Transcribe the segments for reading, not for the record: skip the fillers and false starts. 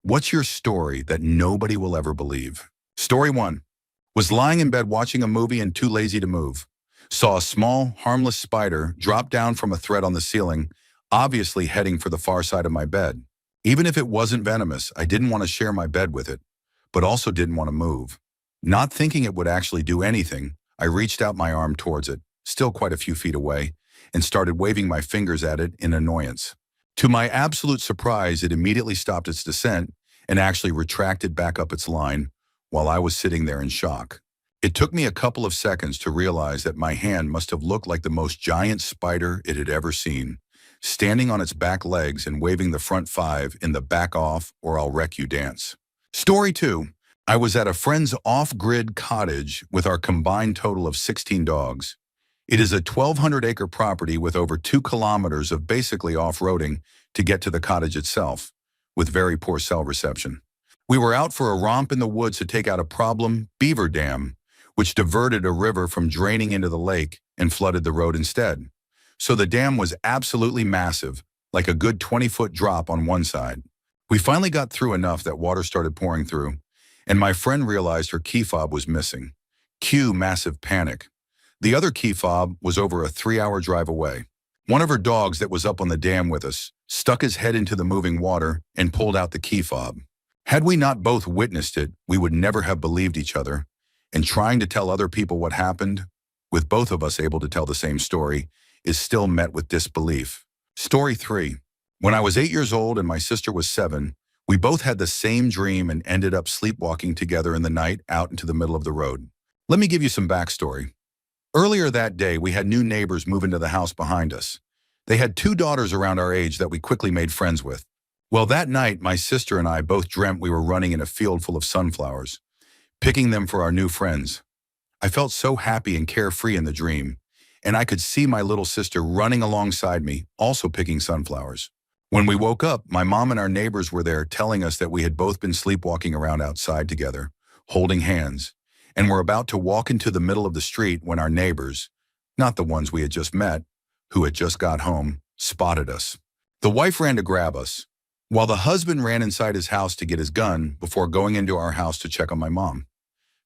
What's your story that nobody will ever believe? Story 1. Was lying in bed watching a movie and too lazy to move. Saw a small, harmless spider drop down from a thread on the ceiling, obviously heading for the far side of my bed. Even if it wasn't venomous, I didn't want to share my bed with it, but also didn't want to move. Not thinking it would actually do anything, I reached out my arm towards it, still quite a few feet away, and started waving my fingers at it in annoyance. To my absolute surprise, it immediately stopped its descent and actually retracted back up its line while I was sitting there in shock. It took me a couple of seconds to realize that my hand must have looked like the most giant spider it had ever seen, standing on its back legs and waving the front 5 in the back off or I'll wreck you dance. Story 2. I was at a friend's off-grid cottage with our combined total of 16 dogs. It is a 1,200-acre property with over 2 kilometers of basically off-roading to get to the cottage itself, with very poor cell reception. We were out for a romp in the woods to take out a problem beaver dam, which diverted a river from draining into the lake and flooded the road instead. So the dam was absolutely massive, like a good 20-foot drop on one side. We finally got through enough that water started pouring through, and my friend realized her key fob was missing. Cue massive panic. The other key fob was over a 3-hour drive away. One of her dogs that was up on the dam with us stuck his head into the moving water and pulled out the key fob. Had we not both witnessed it, we would never have believed each other, and trying to tell other people what happened, with both of us able to tell the same story, is still met with disbelief. Story 3. When I was 8 years old and my sister was 7, we both had the same dream and ended up sleepwalking together in the night out into the middle of the road. Let me give you some backstory. Earlier that day, we had new neighbors move into the house behind us. They had 2 daughters around our age that we quickly made friends with. Well, that night, my sister and I both dreamt we were running in a field full of sunflowers, picking them for our new friends. I felt so happy and carefree in the dream, and I could see my little sister running alongside me, also picking sunflowers. When we woke up, my mom and our neighbors were there telling us that we had both been sleepwalking around outside together, holding hands, and were about to walk into the middle of the street when our neighbors, not the ones we had just met, who had just got home, spotted us. The wife ran to grab us, while the husband ran inside his house to get his gun before going into our house to check on my mom.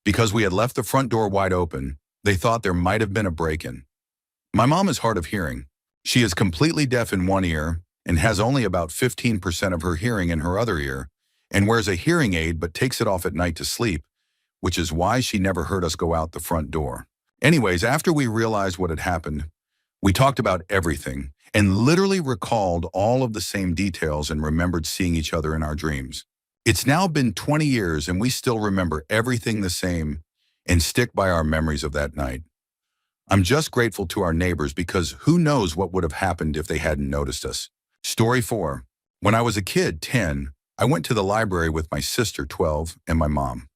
Because we had left the front door wide open, they thought there might have been a break-in. My mom is hard of hearing. She is completely deaf in one ear and has only about 15% of her hearing in her other ear, and wears a hearing aid but takes it off at night to sleep, which is why she never heard us go out the front door. Anyways, after we realized what had happened, we talked about everything and literally recalled all of the same details and remembered seeing each other in our dreams. It's now been 20 years and we still remember everything the same and stick by our memories of that night. I'm just grateful to our neighbors because who knows what would have happened if they hadn't noticed us. Story 4. When I was a kid, 10, I went to the library with my sister, 12, and my mom.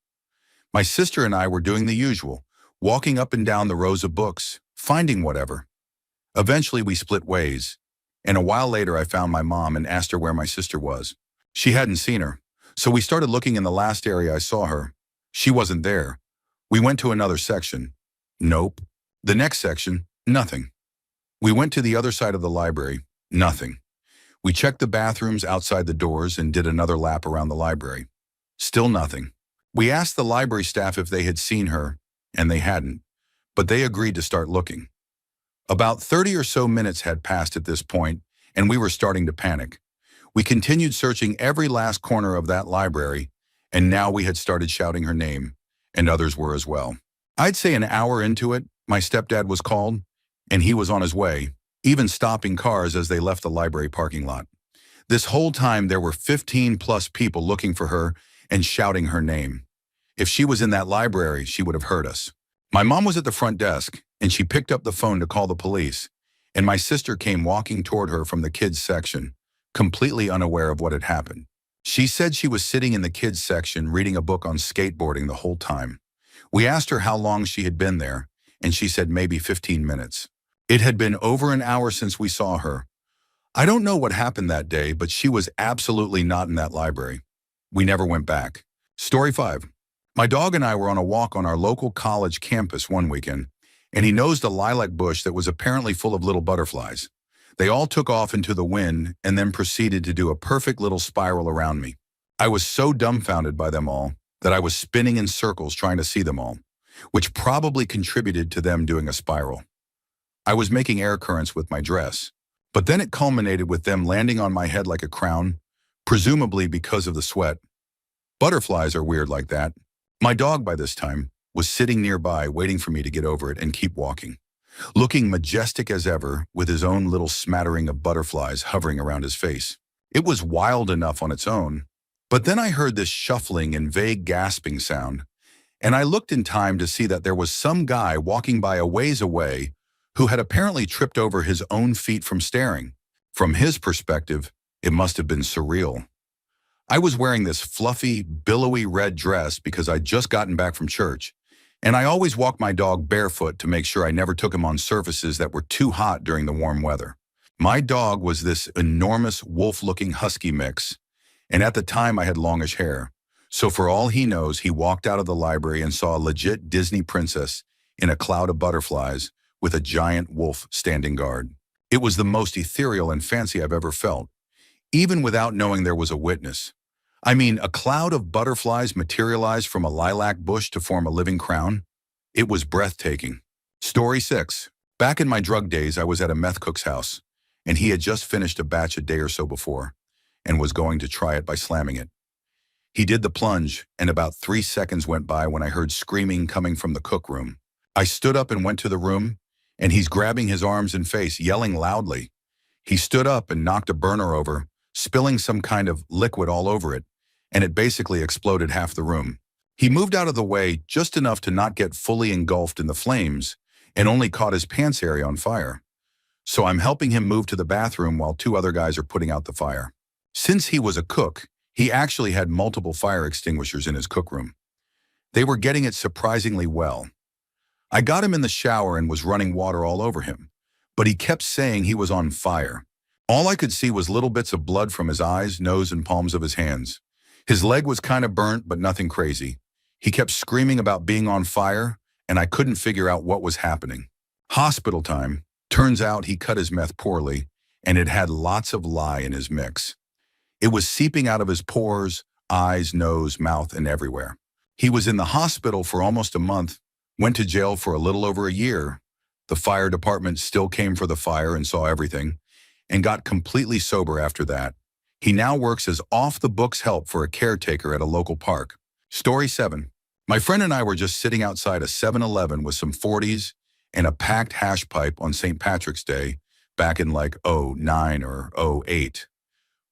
My sister and I were doing the usual, walking up and down the rows of books, finding whatever. Eventually, we split ways, and a while later I found my mom and asked her where my sister was. She hadn't seen her, so we started looking in the last area I saw her. She wasn't there. We went to another section. Nope. The next section, nothing. We went to the other side of the library. Nothing. We checked the bathrooms outside the doors and did another lap around the library. Still nothing. We asked the library staff if they had seen her, and they hadn't, but they agreed to start looking. About 30 or so minutes had passed at this point, and we were starting to panic. We continued searching every last corner of that library, and now we had started shouting her name, and others were as well. I'd say an hour into it, my stepdad was called, and he was on his way, even stopping cars as they left the library parking lot. This whole time, there were 15+ people looking for her and shouting her name. If she was in that library, she would have heard us. My mom was at the front desk, and she picked up the phone to call the police, and my sister came walking toward her from the kids section, completely unaware of what had happened. She said she was sitting in the kids section reading a book on skateboarding the whole time. We asked her how long she had been there, and she said maybe 15 minutes. It had been over an hour since we saw her. I don't know what happened that day, but she was absolutely not in that library. We never went back. Story 5. My dog and I were on a walk on our local college campus one weekend, and he nosed a lilac bush that was apparently full of little butterflies. They all took off into the wind and then proceeded to do a perfect little spiral around me. I was so dumbfounded by them all that I was spinning in circles trying to see them all, which probably contributed to them doing a spiral. I was making air currents with my dress, but then it culminated with them landing on my head like a crown, presumably because of the sweat. Butterflies are weird like that. My dog, by this time, was sitting nearby waiting for me to get over it and keep walking, looking majestic as ever with his own little smattering of butterflies hovering around his face. It was wild enough on its own, but then I heard this shuffling and vague gasping sound, and I looked in time to see that there was some guy walking by a ways away who had apparently tripped over his own feet from staring. From his perspective, it must have been surreal. I was wearing this fluffy, billowy red dress because I'd just gotten back from church, and I always walked my dog barefoot to make sure I never took him on surfaces that were too hot during the warm weather. My dog was this enormous wolf-looking husky mix, and at the time I had longish hair. So for all he knows, he walked out of the library and saw a legit Disney princess in a cloud of butterflies with a giant wolf standing guard. It was the most ethereal and fancy I've ever felt, even without knowing there was a witness. I mean, a cloud of butterflies materialized from a lilac bush to form a living crown. It was breathtaking. Story 6. Back in my drug days, I was at a meth cook's house, and he had just finished a batch a day or so before, and was going to try it by slamming it. He did the plunge, and about 3 seconds went by when I heard screaming coming from the cook room. I stood up and went to the room, and he's grabbing his arms and face, yelling loudly. He stood up and knocked a burner over, spilling some kind of liquid all over it, and it basically exploded half the room. He moved out of the way just enough to not get fully engulfed in the flames and only caught his pants area on fire. So I'm helping him move to the bathroom while 2 other guys are putting out the fire. Since he was a cook, he actually had multiple fire extinguishers in his cookroom. They were getting it surprisingly well. I got him in the shower and was running water all over him, but he kept saying he was on fire. All I could see was little bits of blood from his eyes, nose, and palms of his hands. His leg was kind of burnt, but nothing crazy. He kept screaming about being on fire, and I couldn't figure out what was happening. Hospital time. Turns out he cut his meth poorly, and it had lots of lye in his mix. It was seeping out of his pores, eyes, nose, mouth, and everywhere. He was in the hospital for almost a month, went to jail for a little over a year. The fire department still came for the fire and saw everything, and got completely sober after that. He now works as off-the-books help for a caretaker at a local park. Story 7. My friend and I were just sitting outside a 7-Eleven with some 40s and a packed hash pipe on St. Patrick's Day back in like '09 or '08.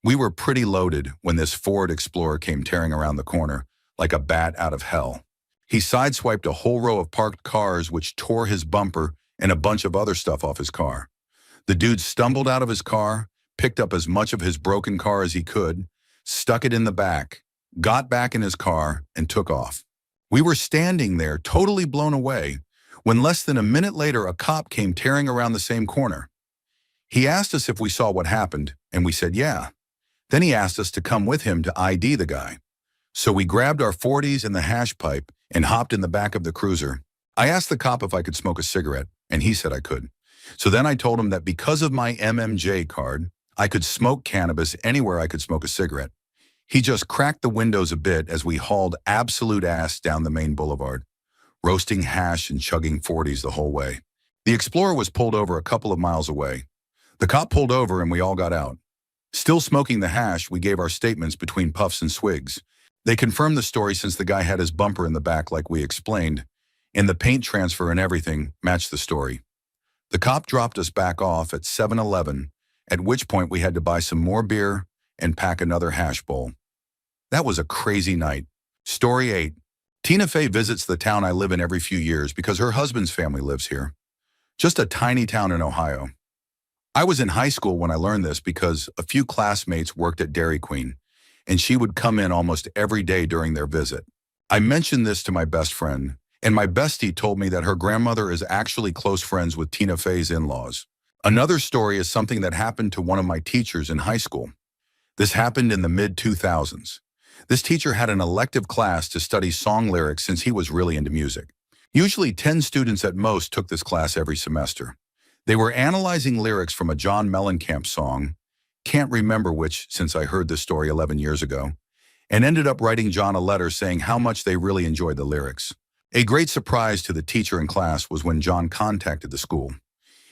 We were pretty loaded when this Ford Explorer came tearing around the corner like a bat out of hell. He sideswiped a whole row of parked cars which tore his bumper and a bunch of other stuff off his car. The dude stumbled out of his car, picked up as much of his broken car as he could, stuck it in the back, got back in his car, and took off. We were standing there, totally blown away, when less than a minute later a cop came tearing around the same corner. He asked us if we saw what happened, and we said yeah. Then he asked us to come with him to ID the guy. So we grabbed our 40s and the hash pipe and hopped in the back of the cruiser. I asked the cop if I could smoke a cigarette, and he said I could. So then I told him that because of my MMJ card, I could smoke cannabis anywhere I could smoke a cigarette. He just cracked the windows a bit as we hauled absolute ass down the main boulevard, roasting hash and chugging 40s the whole way. The Explorer was pulled over a couple of miles away. The cop pulled over and we all got out. Still smoking the hash, we gave our statements between puffs and swigs. They confirmed the story since the guy had his bumper in the back like we explained, and the paint transfer and everything matched the story. The cop dropped us back off at 7-Eleven, at which point we had to buy some more beer and pack another hash bowl. That was a crazy night. Story 8. Tina Fey visits the town I live in every few years because her husband's family lives here. Just a tiny town in Ohio. I was in high school when I learned this because a few classmates worked at Dairy Queen, and she would come in almost every day during their visit. I mentioned this to my best friend, and my bestie told me that her grandmother is actually close friends with Tina Fey's in-laws. Another story is something that happened to one of my teachers in high school. This happened in the mid-2000s. This teacher had an elective class to study song lyrics since he was really into music. Usually 10 students at most took this class every semester. They were analyzing lyrics from a John Mellencamp song, can't remember which since I heard this story 11 years ago, and ended up writing John a letter saying how much they really enjoyed the lyrics. A great surprise to the teacher in class was when John contacted the school.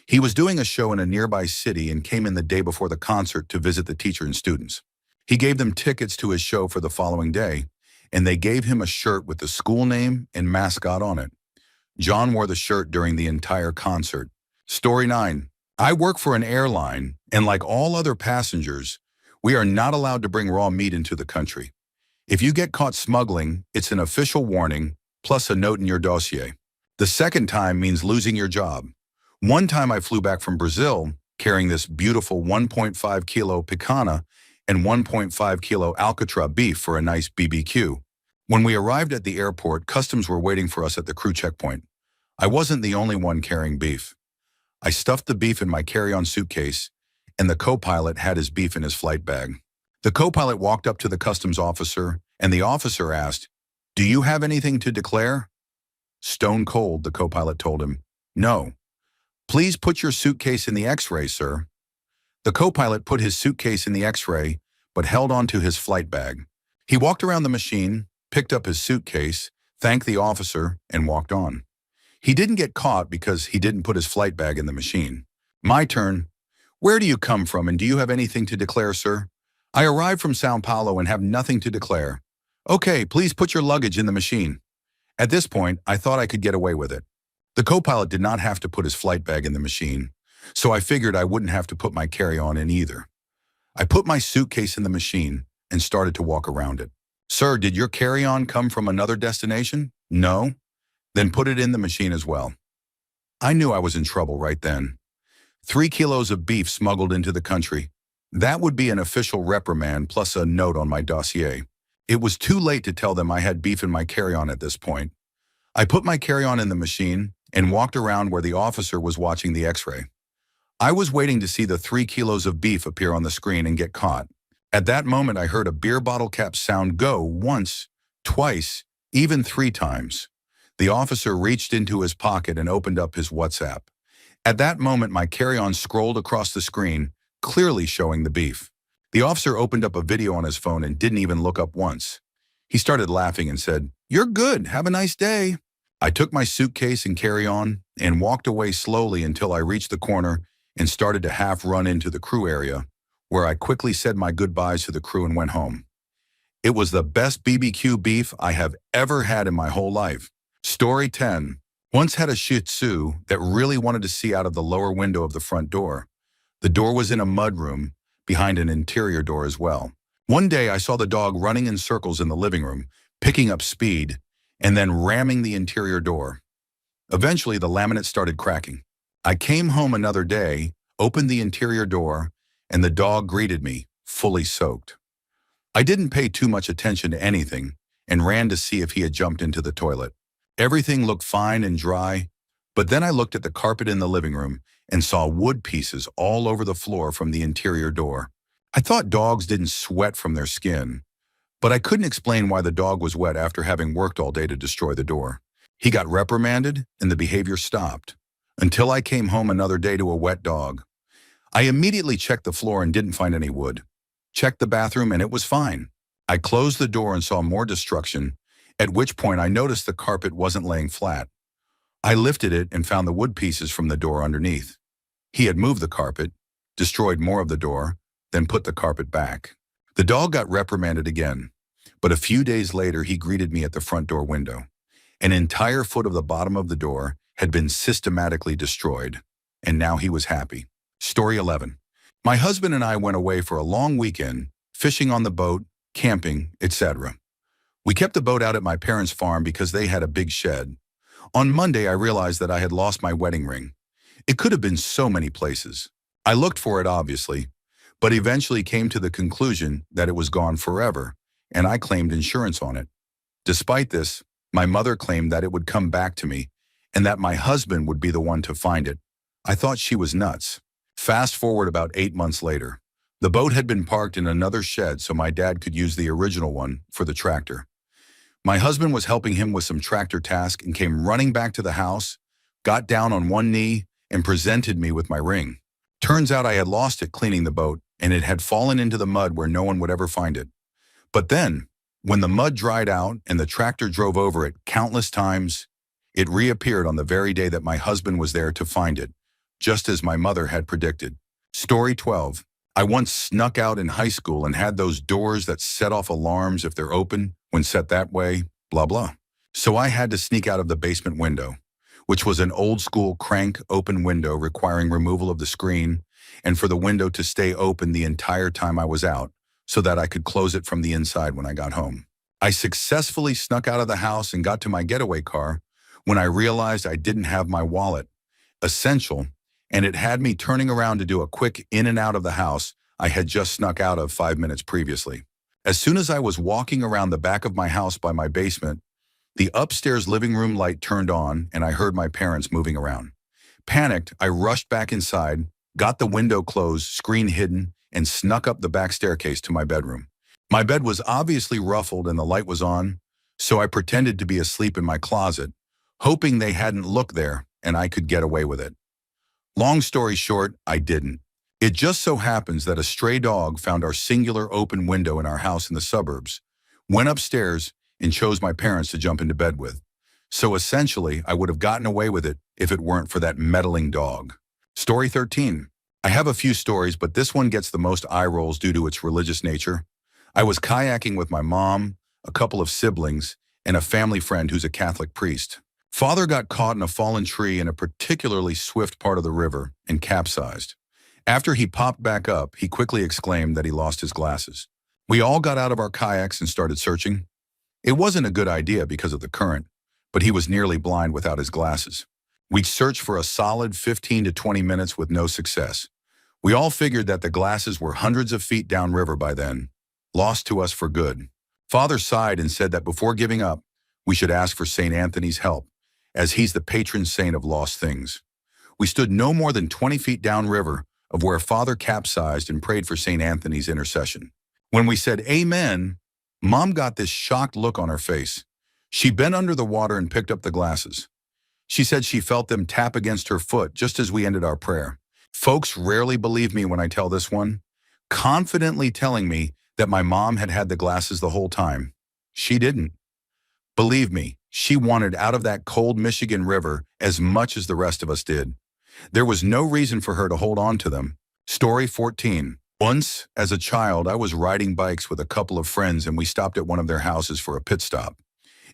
He was doing a show in a nearby city and came in the day before the concert to visit the teacher and students. He gave them tickets to his show for the following day, and they gave him a shirt with the school name and mascot on it. John wore the shirt during the entire concert. Story 9. I work for an airline, and like all other passengers, we are not allowed to bring raw meat into the country. If you get caught smuggling, it's an official warning, plus a note in your dossier. The second time means losing your job. One time I flew back from Brazil carrying this beautiful 1.5 kilo picanha and 1.5 kilo alcatra beef for a nice BBQ. When we arrived at the airport, customs were waiting for us at the crew checkpoint. I wasn't the only one carrying beef. I stuffed the beef in my carry-on suitcase, and the co-pilot had his beef in his flight bag. The co-pilot walked up to the customs officer, and the officer asked, "Do you have anything to declare?" Stone cold, the co-pilot told him, "No." "Please put your suitcase in the X-ray, sir." The co-pilot put his suitcase in the X-ray, but held on to his flight bag. He walked around the machine, picked up his suitcase, thanked the officer, and walked on. He didn't get caught because he didn't put his flight bag in the machine. My turn. "Where do you come from and do you have anything to declare, sir?" "I arrived from Sao Paulo and have nothing to declare." "Okay, please put your luggage in the machine." At this point, I thought I could get away with it. The co-pilot did not have to put his flight bag in the machine, so I figured I wouldn't have to put my carry-on in either. I put my suitcase in the machine and started to walk around it. "Sir, did your carry-on come from another destination?" "No." "Then put it in the machine as well." I knew I was in trouble right then. 3 kilos of beef smuggled into the country. That would be an official reprimand plus a note on my dossier. It was too late to tell them I had beef in my carry-on at this point. I put my carry-on in the machine and walked around where the officer was watching the X-ray. I was waiting to see the 3 kilos of beef appear on the screen and get caught. At that moment, I heard a beer bottle cap sound go once, twice, even 3 times. The officer reached into his pocket and opened up his WhatsApp. At that moment, my carry-on scrolled across the screen, clearly showing the beef. The officer opened up a video on his phone and didn't even look up once. He started laughing and said, "You're good, have a nice day." I took my suitcase and carry-on and walked away slowly until I reached the corner and started to half run into the crew area, where I quickly said my goodbyes to the crew and went home. It was the best BBQ beef I have ever had in my whole life. Story 10. Once had a Shih Tzu that really wanted to see out of the lower window of the front door. The door was in a mudroom, behind an interior door as well. One day I saw the dog running in circles in the living room, picking up speed, and then ramming the interior door. Eventually the laminate started cracking. I came home another day, opened the interior door, and the dog greeted me, fully soaked. I didn't pay too much attention to anything and ran to see if he had jumped into the toilet. Everything looked fine and dry, but then I looked at the carpet in the living room and saw wood pieces all over the floor from the interior door. I thought dogs didn't sweat from their skin, but I couldn't explain why the dog was wet after having worked all day to destroy the door. He got reprimanded and the behavior stopped, until I came home another day to a wet dog. I immediately checked the floor and didn't find any wood. Checked the bathroom and it was fine. I closed the door and saw more destruction, at which point I noticed the carpet wasn't laying flat. I lifted it and found the wood pieces from the door underneath. He had moved the carpet, destroyed more of the door, then put the carpet back. The dog got reprimanded again, but a few days later he greeted me at the front door window. An entire foot of the bottom of the door had been systematically destroyed, and now he was happy. Story 11. My husband and I went away for a long weekend, fishing on the boat, camping, etc. We kept the boat out at my parents' farm because they had a big shed. On Monday, I realized that I had lost my wedding ring. It could have been so many places. I looked for it, obviously, but eventually came to the conclusion that it was gone forever, and I claimed insurance on it. Despite this, my mother claimed that it would come back to me and that my husband would be the one to find it. I thought she was nuts. Fast forward about 8 months later. The boat had been parked in another shed so my dad could use the original one for the tractor. My husband was helping him with some tractor task and came running back to the house, got down on one knee, and presented me with my ring. Turns out I had lost it cleaning the boat, and it had fallen into the mud where no one would ever find it. But then, When the mud dried out and the tractor drove over it countless times, it reappeared on the very day that my husband was there to find it, just as my mother had predicted. Story 12. I once snuck out in high school and had those doors that set off alarms if they're open when set that way, blah blah. So I had to sneak out of the basement window, which was an old school crank open window requiring removal of the screen and for the window to stay open the entire time I was out so that I could close it from the inside when I got home. I successfully snuck out of the house and got to my getaway car when I realized I didn't have my wallet, essential, and it had me turning around to do a quick in and out of the house I had just snuck out of 5 minutes previously. As soon as I was walking around the back of my house by my basement, the upstairs living room light turned on and I heard my parents moving around. Panicked, I rushed back inside, got the window closed, screen hidden, and snuck up the back staircase to my bedroom. My bed was obviously ruffled and the light was on, so I pretended to be asleep in my closet, hoping they hadn't looked there and I could get away with it. Long story short, I didn't. It just so happens that a stray dog found our singular open window in our house in the suburbs, went upstairs, and chose my parents to jump into bed with. So essentially, I would have gotten away with it if it weren't for that meddling dog. Story 13. I have a few stories, but this one gets the most eye rolls due to its religious nature. I was kayaking with my mom, a couple of siblings, and a family friend who's a Catholic priest. Father got caught in a fallen tree in a particularly swift part of the river and capsized. After he popped back up, he quickly exclaimed that he lost his glasses. We all got out of our kayaks and started searching. It wasn't a good idea because of the current, but he was nearly blind without his glasses. We searched for a solid 15 to 20 minutes with no success. We all figured that the glasses were hundreds of feet downriver by then, lost to us for good. Father sighed and said that before giving up, we should ask for St. Anthony's help, as he's the patron saint of lost things. We stood no more than 20 feet downriver of where Father capsized and prayed for St. Anthony's intercession. When we said amen, Mom got this shocked look on her face. She bent under the water and picked up the glasses. She said she felt them tap against her foot just as we ended our prayer. Folks rarely believe me when I tell this one, confidently telling me that my mom had had the glasses the whole time. She didn't. Believe me, she wanted out of that cold Michigan river as much as the rest of us did. There was no reason for her to hold on to them. Story 14. Once, as a child, I was riding bikes with a couple of friends and we stopped at one of their houses for a pit stop.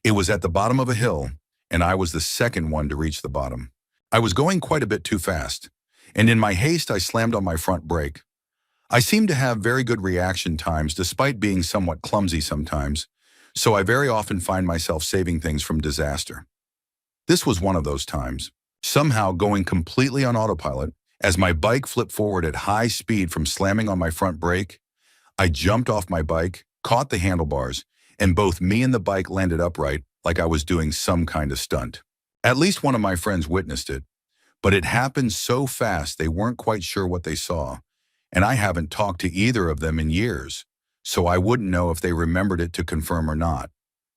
It was at the bottom of a hill, and I was the second one to reach the bottom. I was going quite a bit too fast, and in my haste I slammed on my front brake. I seem to have very good reaction times despite being somewhat clumsy sometimes, so I very often find myself saving things from disaster. This was one of those times, somehow going completely on autopilot. As my bike flipped forward at high speed from slamming on my front brake, I jumped off my bike, caught the handlebars, and both me and the bike landed upright like I was doing some kind of stunt. At least one of my friends witnessed it, but it happened so fast they weren't quite sure what they saw, and I haven't talked to either of them in years, so I wouldn't know if they remembered it to confirm or not.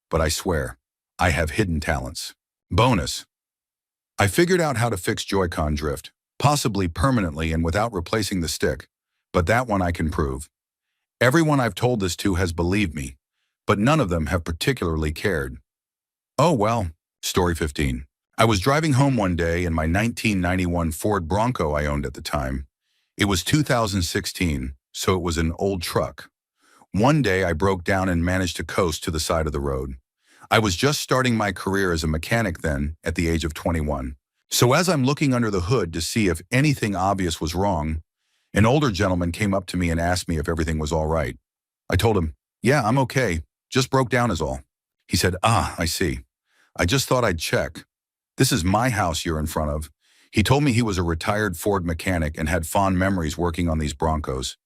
But I swear, I have hidden talents. Bonus. I figured out how to fix Joy-Con drift, possibly permanently and without replacing the stick, but that one I can prove. Everyone I've told this to has believed me, but none of them have particularly cared. Oh well. Story 15. I was driving home one day in my 1991 Ford Bronco I owned at the time. It was 2016, so it was an old truck. One day I broke down and managed to coast to the side of the road. I was just starting my career as a mechanic then, at the age of 21. So as I'm looking under the hood to see if anything obvious was wrong, an older gentleman came up to me and asked me if everything was all right. I told him, "Yeah, I'm okay. Just broke down is all." He said, "Ah, I see. I just thought I'd check. This is my house you're in front of." He told me he was a retired Ford mechanic and had fond memories working on these Broncos.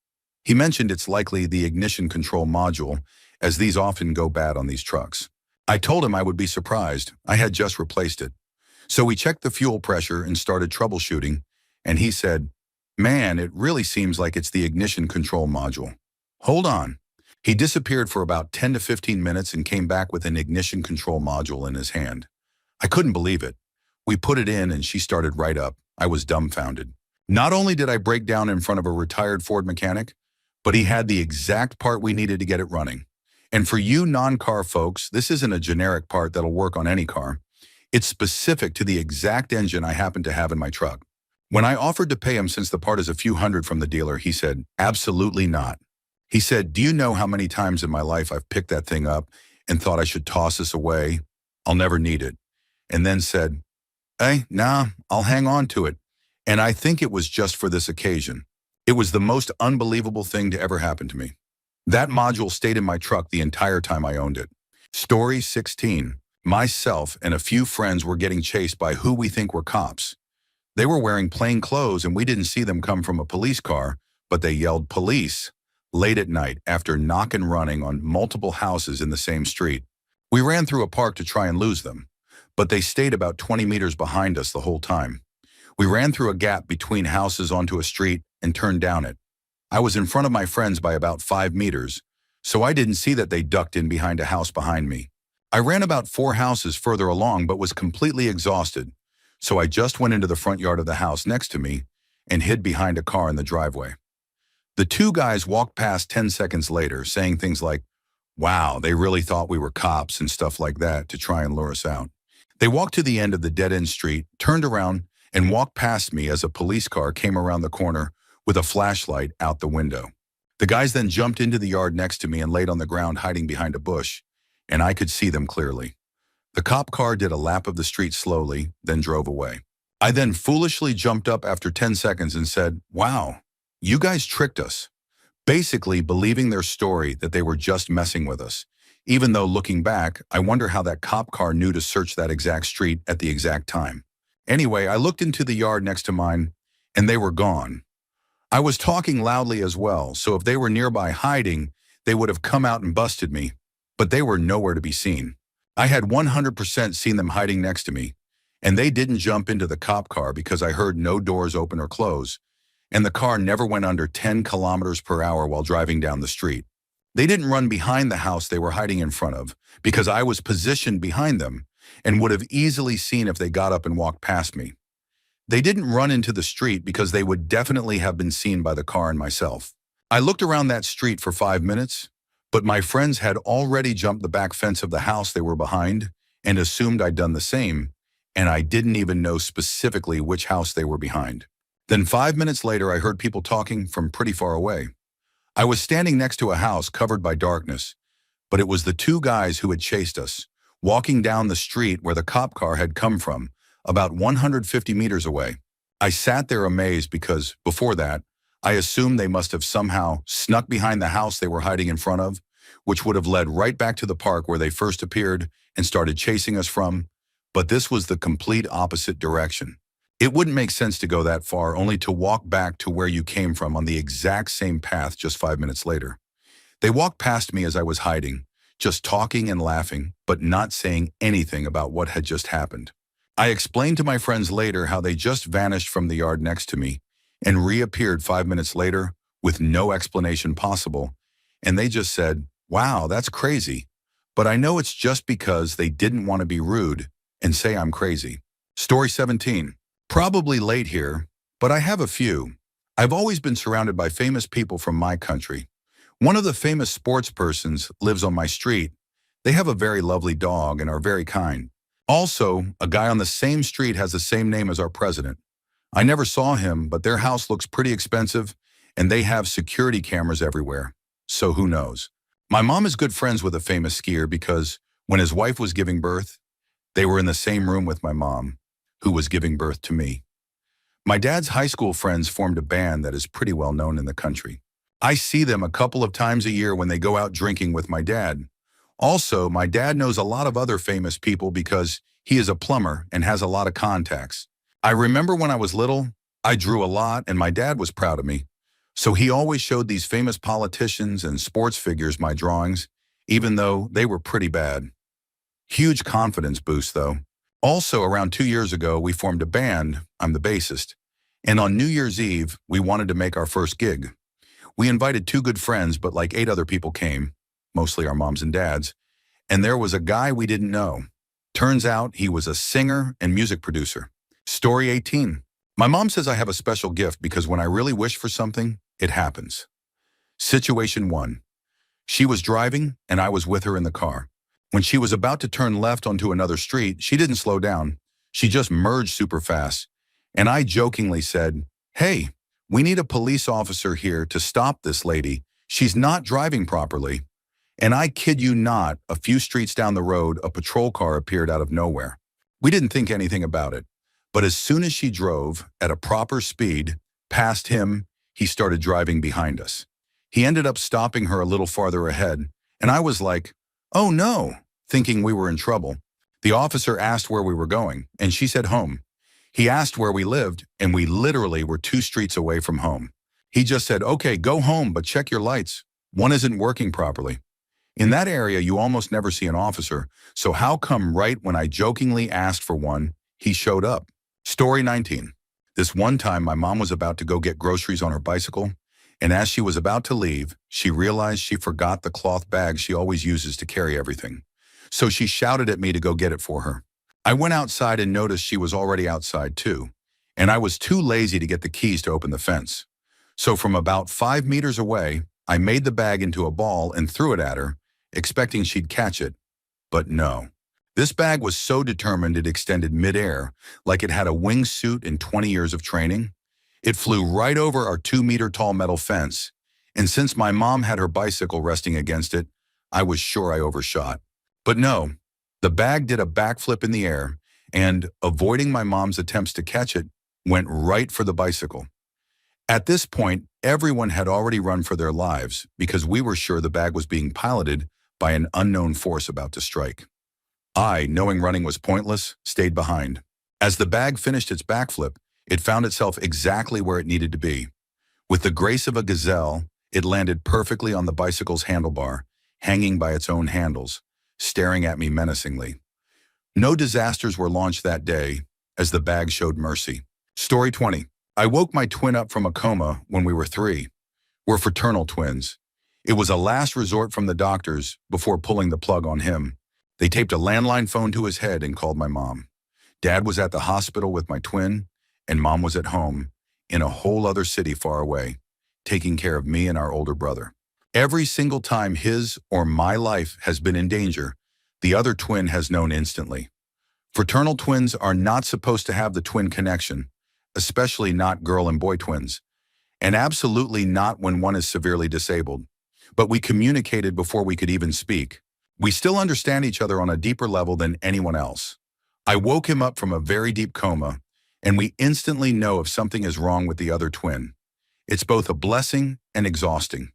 He mentioned it's likely the ignition control module, as these often go bad on these trucks. I told him I would be surprised. I had just replaced it. So we checked the fuel pressure and started troubleshooting, and he said, "Man, it really seems like it's the ignition control module. Hold on." He disappeared for about 10 to 15 minutes and came back with an ignition control module in his hand. I couldn't believe it. We put it in and she started right up. I was dumbfounded. Not only did I break down in front of a retired Ford mechanic, but he had the exact part we needed to get it running. And for you non-car folks, this isn't a generic part that'll work on any car. It's specific to the exact engine I happen to have in my truck. When I offered to pay him since the part is a few hundred from the dealer, he said, absolutely not. He said, do you know how many times in my life I've picked that thing up and thought I should toss this away? I'll never need it. And then said, hey, nah, I'll hang on to it. And I think it was just for this occasion. It was the most unbelievable thing to ever happen to me. That module stayed in my truck the entire time I owned it. Story 16. Myself and a few friends were getting chased by who we think were cops. They were wearing plain clothes and we didn't see them come from a police car, but they yelled police late at night after knock and running on multiple houses in the same street. We ran through a park to try and lose them, but they stayed about 20 meters behind us the whole time. We ran through a gap between houses onto a street and turned down it. I was in front of my friends by about 5 meters, so I didn't see that they ducked in behind a house behind me. I ran about 4 houses further along but was completely exhausted, so I just went into the front yard of the house next to me and hid behind a car in the driveway. The 2 guys walked past 10 seconds later, saying things like, wow, they really thought we were cops and stuff like that to try and lure us out. They walked to the end of the dead-end street, turned around, and walked past me as a police car came around the corner with a flashlight out the window. The guys then jumped into the yard next to me and laid on the ground hiding behind a bush, and I could see them clearly. The cop car did a lap of the street slowly, then drove away. I then foolishly jumped up after 10 seconds and said, wow, you guys tricked us. Basically believing their story that they were just messing with us. Even though looking back, I wonder how that cop car knew to search that exact street at the exact time. Anyway, I looked into the yard next to mine, and they were gone. I was talking loudly as well, so if they were nearby hiding, they would have come out and busted me, but they were nowhere to be seen. I had 100% seen them hiding next to me, and they didn't jump into the cop car because I heard no doors open or close, and the car never went under 10 kilometers per hour while driving down the street. They didn't run behind the house they were hiding in front of because I was positioned behind them and would have easily seen if they got up and walked past me. They didn't run into the street because they would definitely have been seen by the car and myself. I looked around that street for 5 minutes, but my friends had already jumped the back fence of the house they were behind and assumed I'd done the same, and I didn't even know specifically which house they were behind. Then 5 minutes later, I heard people talking from pretty far away. I was standing next to a house covered by darkness, but it was the 2 guys who had chased us, walking down the street where the cop car had come from, about 150 meters away. I sat there amazed because, before that, I assumed they must have somehow snuck behind the house they were hiding in front of, which would have led right back to the park where they first appeared and started chasing us from, but this was the complete opposite direction. It wouldn't make sense to go that far only to walk back to where you came from on the exact same path just 5 minutes later. They walked past me as I was hiding, just talking and laughing, but not saying anything about what had just happened. I explained to my friends later how they just vanished from the yard next to me and reappeared 5 minutes later with no explanation possible, and they just said, wow, that's crazy, but I know it's just because they didn't want to be rude and say I'm crazy. Story 17. Probably late here, but I have a few. I've always been surrounded by famous people from my country. One of the famous sports persons lives on my street. They have a very lovely dog and are very kind. Also, a guy on the same street has the same name as our president. I never saw him, but their house looks pretty expensive, and they have security cameras everywhere. So who knows? My mom is good friends with a famous skier because when his wife was giving birth, they were in the same room with my mom, who was giving birth to me. My dad's high school friends formed a band that is pretty well known in the country. I see them a couple of times a year when they go out drinking with my dad. Also, my dad knows a lot of other famous people because he is a plumber and has a lot of contacts. I remember when I was little, I drew a lot and my dad was proud of me. So he always showed these famous politicians and sports figures my drawings, even though they were pretty bad. Huge confidence boost though. Also, around 2 years ago, we formed a band. I'm the bassist. And on New Year's Eve, we wanted to make our first gig. We invited 2 good friends, but like 8 other people came, mostly our moms and dads. And there was a guy we didn't know. Turns out he was a singer and music producer. Story 18. My mom says I have a special gift because when I really wish for something, it happens. Situation 1. She was driving, and I was with her in the car. When she was about to turn left onto another street, she didn't slow down. She just merged super fast. And I jokingly said, "Hey, we need a police officer here to stop this lady. She's not driving properly." And I kid you not, a few streets down the road, a patrol car appeared out of nowhere. We didn't think anything about it. But as soon as she drove, at a proper speed, past him, he started driving behind us. He ended up stopping her a little farther ahead, and I was like, "Oh no," thinking we were in trouble. The officer asked where we were going, and she said home. He asked where we lived, and we literally were 2 streets away from home. He just said, "Okay, go home, but check your lights. One isn't working properly." In that area, you almost never see an officer, so how come right when I jokingly asked for one, he showed up? Story 19. This one time, my mom was about to go get groceries on her bicycle, and as she was about to leave, she realized she forgot the cloth bag she always uses to carry everything. So she shouted at me to go get it for her. I went outside and noticed she was already outside too, and I was too lazy to get the keys to open the fence. So from about 5 meters away, I made the bag into a ball and threw it at her, expecting she'd catch it. But no. This bag was so determined it extended midair, like it had a wingsuit and 20 years of training. It flew right over our 2-meter-tall metal fence, and since my mom had her bicycle resting against it, I was sure I overshot. But no, the bag did a backflip in the air, and, avoiding my mom's attempts to catch it, went right for the bicycle. At this point, everyone had already run for their lives because we were sure the bag was being piloted by an unknown force about to strike. I, knowing running was pointless, stayed behind. As the bag finished its backflip, it found itself exactly where it needed to be. With the grace of a gazelle, it landed perfectly on the bicycle's handlebar, hanging by its own handles, staring at me menacingly. No disasters were launched that day, as the bag showed mercy. Story 20. I woke my twin up from a coma when we were 3. We're fraternal twins. It was a last resort from the doctors before pulling the plug on him. They taped a landline phone to his head and called my mom. Dad was at the hospital with my twin, and Mom was at home, in a whole other city far away, taking care of me and our older brother. Every single time his or my life has been in danger, the other twin has known instantly. Fraternal twins are not supposed to have the twin connection, especially not girl and boy twins, and absolutely not when one is severely disabled. But we communicated before we could even speak. We still understand each other on a deeper level than anyone else. I woke him up from a very deep coma, and we instantly know if something is wrong with the other twin. It's both a blessing and exhausting.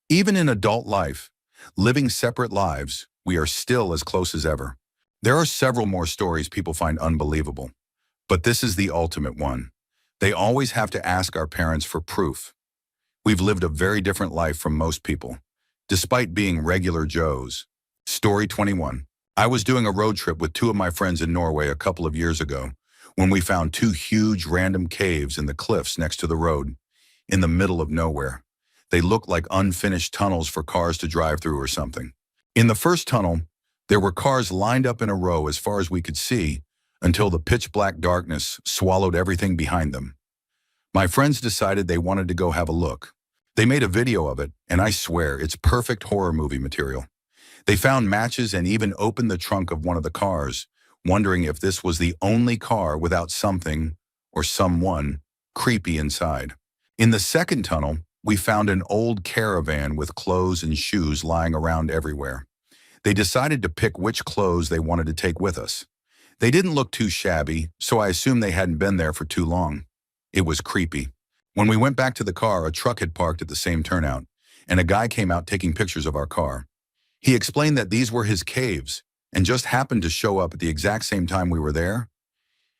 Even in adult life, living separate lives, we are still as close as ever. There are several more stories people find unbelievable, but this is the ultimate one. They always have to ask our parents for proof. We've lived a very different life from most people, despite being regular Joes. Story 21. I was doing a road trip with 2 of my friends in Norway a couple of years ago when we found 2 huge random caves in the cliffs next to the road, in the middle of nowhere. They looked like unfinished tunnels for cars to drive through or something. In the first tunnel, there were cars lined up in a row as far as we could see until the pitch-black darkness swallowed everything behind them. My friends decided they wanted to go have a look. They made a video of it, and I swear it's perfect horror movie material. They found matches and even opened the trunk of one of the cars, wondering if this was the only car without something, or someone, creepy inside. In the second tunnel, we found an old caravan with clothes and shoes lying around everywhere. They decided to pick which clothes they wanted to take with us. They didn't look too shabby, so I assumed they hadn't been there for too long. It was creepy. When we went back to the car, a truck had parked at the same turnout, and a guy came out taking pictures of our car. He explained that these were his caves, and just happened to show up at the exact same time we were there.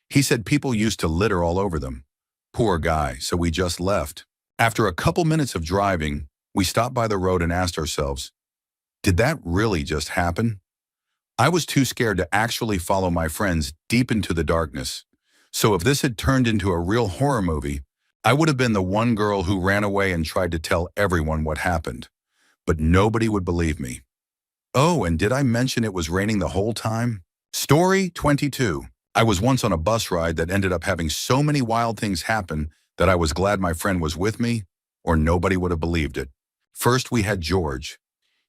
He said people used to litter all over them. Poor guy, so we just left. After a couple minutes of driving, we stopped by the road and asked ourselves, did that really just happen? I was too scared to actually follow my friends deep into the darkness. So if this had turned into a real horror movie, I would have been the one girl who ran away and tried to tell everyone what happened. But nobody would believe me. Oh, and did I mention it was raining the whole time? Story 22. I was once on a bus ride that ended up having so many wild things happen that I was glad my friend was with me, or nobody would have believed it. First, we had George.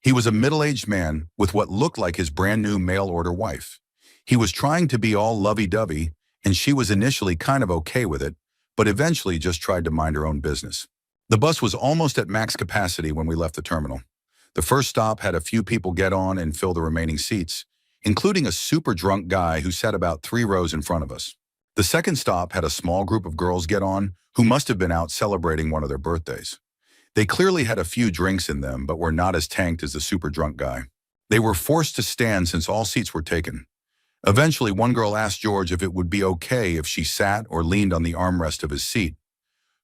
He was a middle-aged man with what looked like his brand-new mail-order wife. He was trying to be all lovey-dovey, and she was initially kind of okay with it, but eventually just tried to mind her own business. The bus was almost at max capacity when we left the terminal. The first stop had a few people get on and fill the remaining seats, including a super drunk guy who sat about 3 rows in front of us. The second stop had a small group of girls get on who must have been out celebrating one of their birthdays. They clearly had a few drinks in them, but were not as tanked as the super drunk guy. They were forced to stand since all seats were taken. Eventually, one girl asked George if it would be okay if she sat or leaned on the armrest of his seat.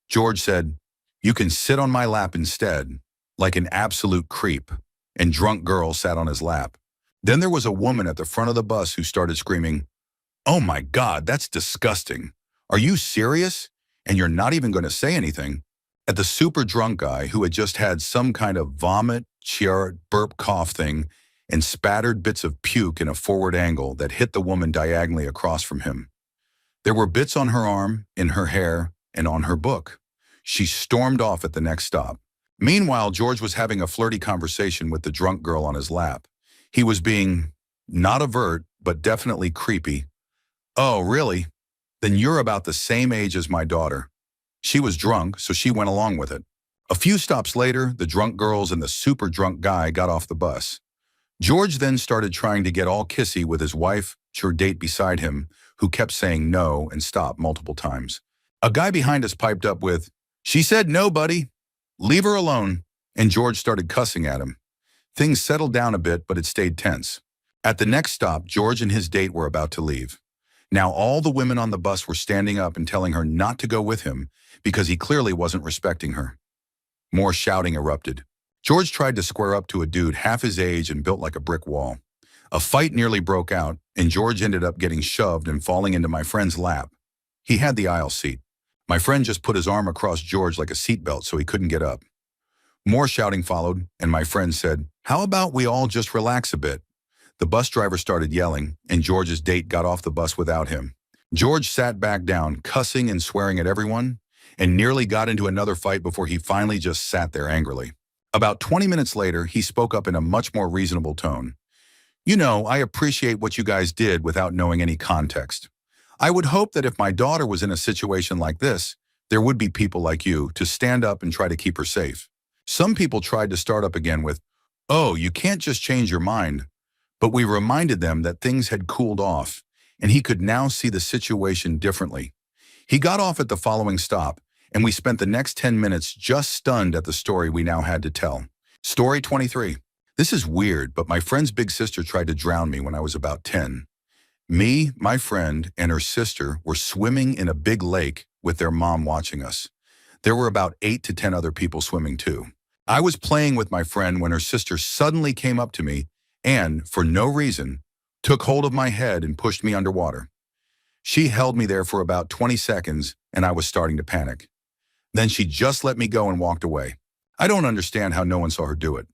George said, "You can sit on my lap instead," like an absolute creep, and drunk girl sat on his lap. Then there was a woman at the front of the bus who started screaming, "Oh my God, that's disgusting. Are you serious? And you're not even going to say anything?" At the super drunk guy who had just had some kind of vomit, cheer, burp, cough thing and spattered bits of puke in a forward angle that hit the woman diagonally across from him. There were bits on her arm, in her hair, and on her book. She stormed off at the next stop. Meanwhile, George was having a flirty conversation with the drunk girl on his lap. He was being, not overt, but definitely creepy. "Oh, really? Then you're about the same age as my daughter." She was drunk, so she went along with it. A few stops later, the drunk girls and the super drunk guy got off the bus. George then started trying to get all kissy with his wife, her date beside him, who kept saying no and stopped multiple times. A guy behind us piped up with, "She said no, buddy. Leave her alone." And George started cussing at him. Things settled down a bit, but it stayed tense. At the next stop, George and his date were about to leave. Now all the women on the bus were standing up and telling her not to go with him because he clearly wasn't respecting her. More shouting erupted. George tried to square up to a dude half his age and built like a brick wall. A fight nearly broke out, and George ended up getting shoved and falling into my friend's lap. He had the aisle seat. My friend just put his arm across George like a seatbelt so he couldn't get up. More shouting followed, and my friend said, "How about we all just relax a bit?" The bus driver started yelling, and George's date got off the bus without him. George sat back down, cussing and swearing at everyone, and nearly got into another fight before he finally just sat there angrily. About 20 minutes later, he spoke up in a much more reasonable tone. "You know, I appreciate what you guys did without knowing any context. I would hope that if my daughter was in a situation like this, there would be people like you to stand up and try to keep her safe." Some people tried to start up again with, "Oh, you can't just change your mind." But we reminded them that things had cooled off, and he could now see the situation differently. He got off at the following stop, and we spent the next 10 minutes just stunned at the story we now had to tell. Story 23. This is weird, but my friend's big sister tried to drown me when I was about 10. Me, my friend, and her sister were swimming in a big lake with their mom watching us. There were about 8 to 10 other people swimming too. I was playing with my friend when her sister suddenly came up to me and, for no reason, took hold of my head and pushed me underwater. She held me there for about 20 seconds, and I was starting to panic. Then she just let me go and walked away. I don't understand how no one saw her do it.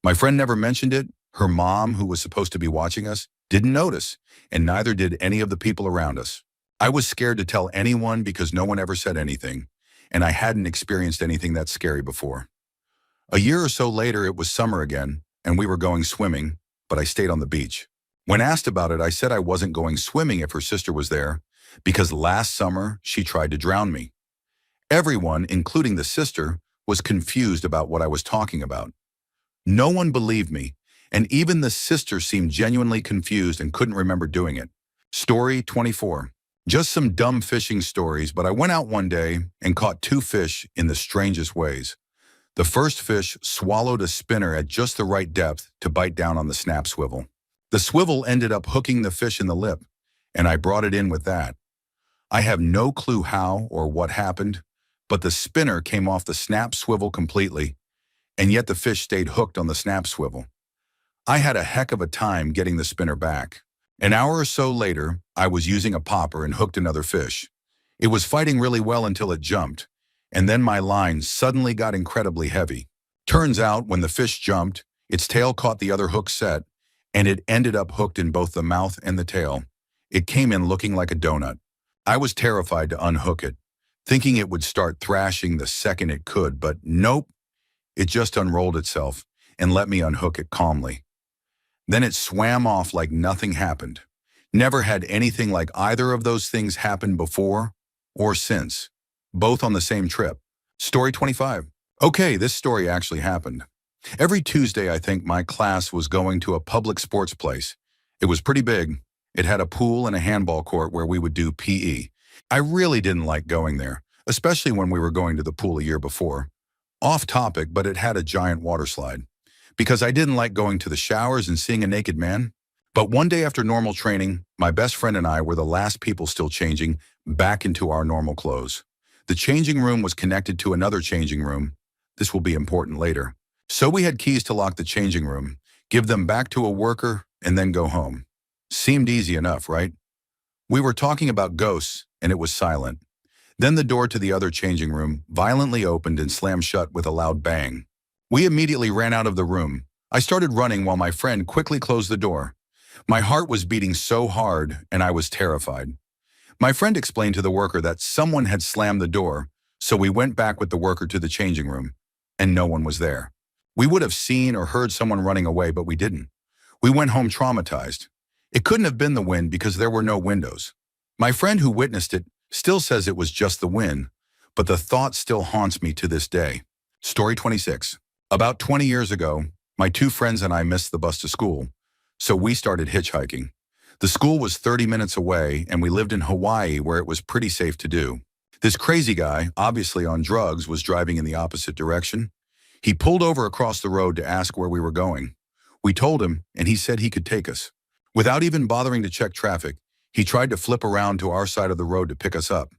My friend never mentioned it. Her mom, who was supposed to be watching us, didn't notice, and neither did any of the people around us. I was scared to tell anyone because no one ever said anything, and I hadn't experienced anything that scary before. A year or so later, it was summer again, and we were going swimming, but I stayed on the beach. When asked about it, I said I wasn't going swimming if her sister was there, because last summer she tried to drown me. Everyone, including the sister, was confused about what I was talking about. No one believed me, and even the sister seemed genuinely confused and couldn't remember doing it. Story 24. Just some dumb fishing stories, but I went out one day and caught 2 fish in the strangest ways. The first fish swallowed a spinner at just the right depth to bite down on the snap swivel. The swivel ended up hooking the fish in the lip, and I brought it in with that. I have no clue how or what happened, but the spinner came off the snap swivel completely, and yet the fish stayed hooked on the snap swivel. I had a heck of a time getting the spinner back. An hour or so later, I was using a popper and hooked another fish. It was fighting really well until it jumped, and then my line suddenly got incredibly heavy. Turns out, when the fish jumped, its tail caught the other hook set, and it ended up hooked in both the mouth and the tail. It came in looking like a donut. I was terrified to unhook it, thinking it would start thrashing the second it could, but nope, it just unrolled itself, and let me unhook it calmly. Then it swam off like nothing happened. Never had anything like either of those things happen before or since. Both on the same trip. Story 25. Okay, this story actually happened. Every Tuesday, I think, my class was going to a public sports place. It was pretty big. It had a pool and a handball court where we would do PE. I really didn't like going there, especially when we were going to the pool a year before. Off topic, but it had a giant water slide. Because I didn't like going to the showers and seeing a naked man. But one day after normal training, my best friend and I were the last people still changing back into our normal clothes. The changing room was connected to another changing room. This will be important later. So we had keys to lock the changing room, give them back to a worker, and then go home. Seemed easy enough, right? We were talking about ghosts, and it was silent. Then the door to the other changing room violently opened and slammed shut with a loud bang. We immediately ran out of the room. I started running while my friend quickly closed the door. My heart was beating so hard, and I was terrified. My friend explained to the worker that someone had slammed the door, so we went back with the worker to the changing room, and no one was there. We would have seen or heard someone running away, but we didn't. We went home traumatized. It couldn't have been the wind because there were no windows. My friend who witnessed it still says it was just the wind, but the thought still haunts me to this day. Story 26. About 20 years ago, my two friends and I missed the bus to school, so we started hitchhiking. The school was 30 minutes away, and we lived in Hawaii where it was pretty safe to do. This crazy guy, obviously on drugs, was driving in the opposite direction. He pulled over across the road to ask where we were going. We told him, and he said he could take us. Without even bothering to check traffic, he tried to flip around to our side of the road to pick us up.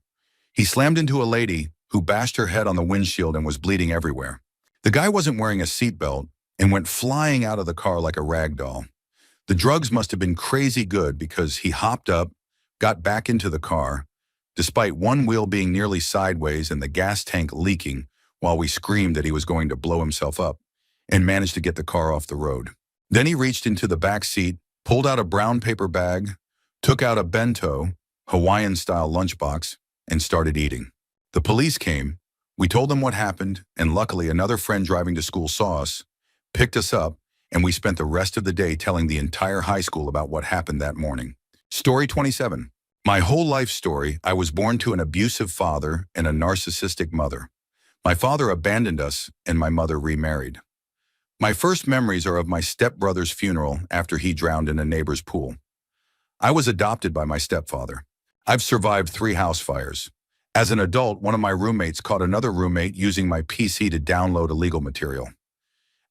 He slammed into a lady who bashed her head on the windshield and was bleeding everywhere. The guy wasn't wearing a seatbelt and went flying out of the car like a rag doll. The drugs must have been crazy good because he hopped up, got back into the car, despite one wheel being nearly sideways and the gas tank leaking, while we screamed that he was going to blow himself up, and managed to get the car off the road. Then he reached into the back seat, pulled out a brown paper bag, took out a bento, Hawaiian-style lunchbox, and started eating. The police came. We told them what happened, and luckily another friend driving to school saw us, picked us up, and we spent the rest of the day telling the entire high school about what happened that morning. Story 27. My whole life story, I was born to an abusive father and a narcissistic mother. My father abandoned us, and my mother remarried. My first memories are of my stepbrother's funeral after he drowned in a neighbor's pool. I was adopted by my stepfather. I've survived 3 house fires. As an adult, one of my roommates caught another roommate using my PC to download illegal material.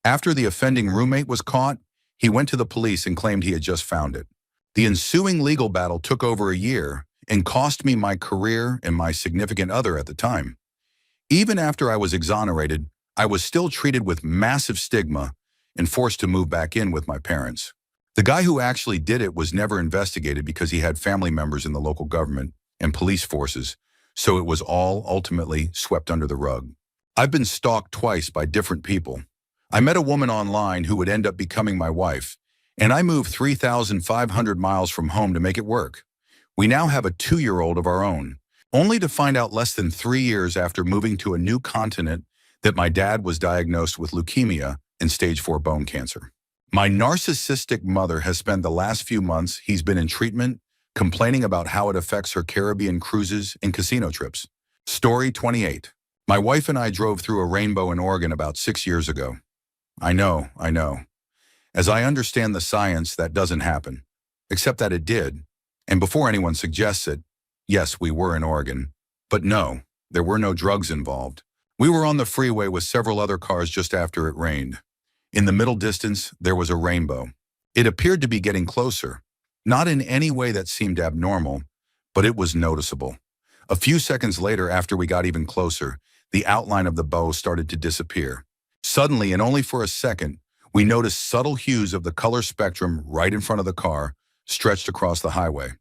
After the offending roommate was caught, he went to the police and claimed he had just found it. The ensuing legal battle took over a year and cost me my career and my significant other at the time. Even after I was exonerated, I was still treated with massive stigma and forced to move back in with my parents. The guy who actually did it was never investigated because he had family members in the local government and police forces, so it was all ultimately swept under the rug. I've been stalked twice by different people. I met a woman online who would end up becoming my wife, and I moved 3,500 miles from home to make it work. We now have a 2-year-old of our own, only to find out less than 3 years after moving to a new continent that my dad was diagnosed with leukemia and stage 4 bone cancer. My narcissistic mother has spent the last few months he's been in treatment, complaining about how it affects her Caribbean cruises and casino trips. Story 28. My wife and I drove through a rainbow in Oregon about 6 years ago. I know. As I understand the science, that doesn't happen. Except that it did. And before anyone suggests it, yes, we were in Oregon. But no, there were no drugs involved. We were on the freeway with several other cars just after it rained. In the middle distance, there was a rainbow. It appeared to be getting closer. Not in any way that seemed abnormal, but it was noticeable. A few seconds later, after we got even closer, the outline of the bow started to disappear. Suddenly, and only for a second, we noticed subtle hues of the color spectrum right in front of the car, stretched across the highway.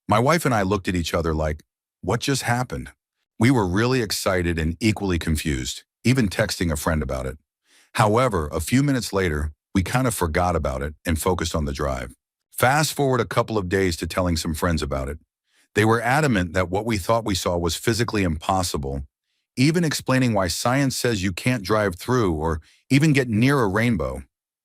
My wife and I looked at each other like, what just happened? We were really excited and equally confused, even texting a friend about it. However, a few minutes later, we kind of forgot about it and focused on the drive. Fast forward a couple of days to telling some friends about it. They were adamant that what we thought we saw was physically impossible, even explaining why science says you can't drive through or even get near a rainbow.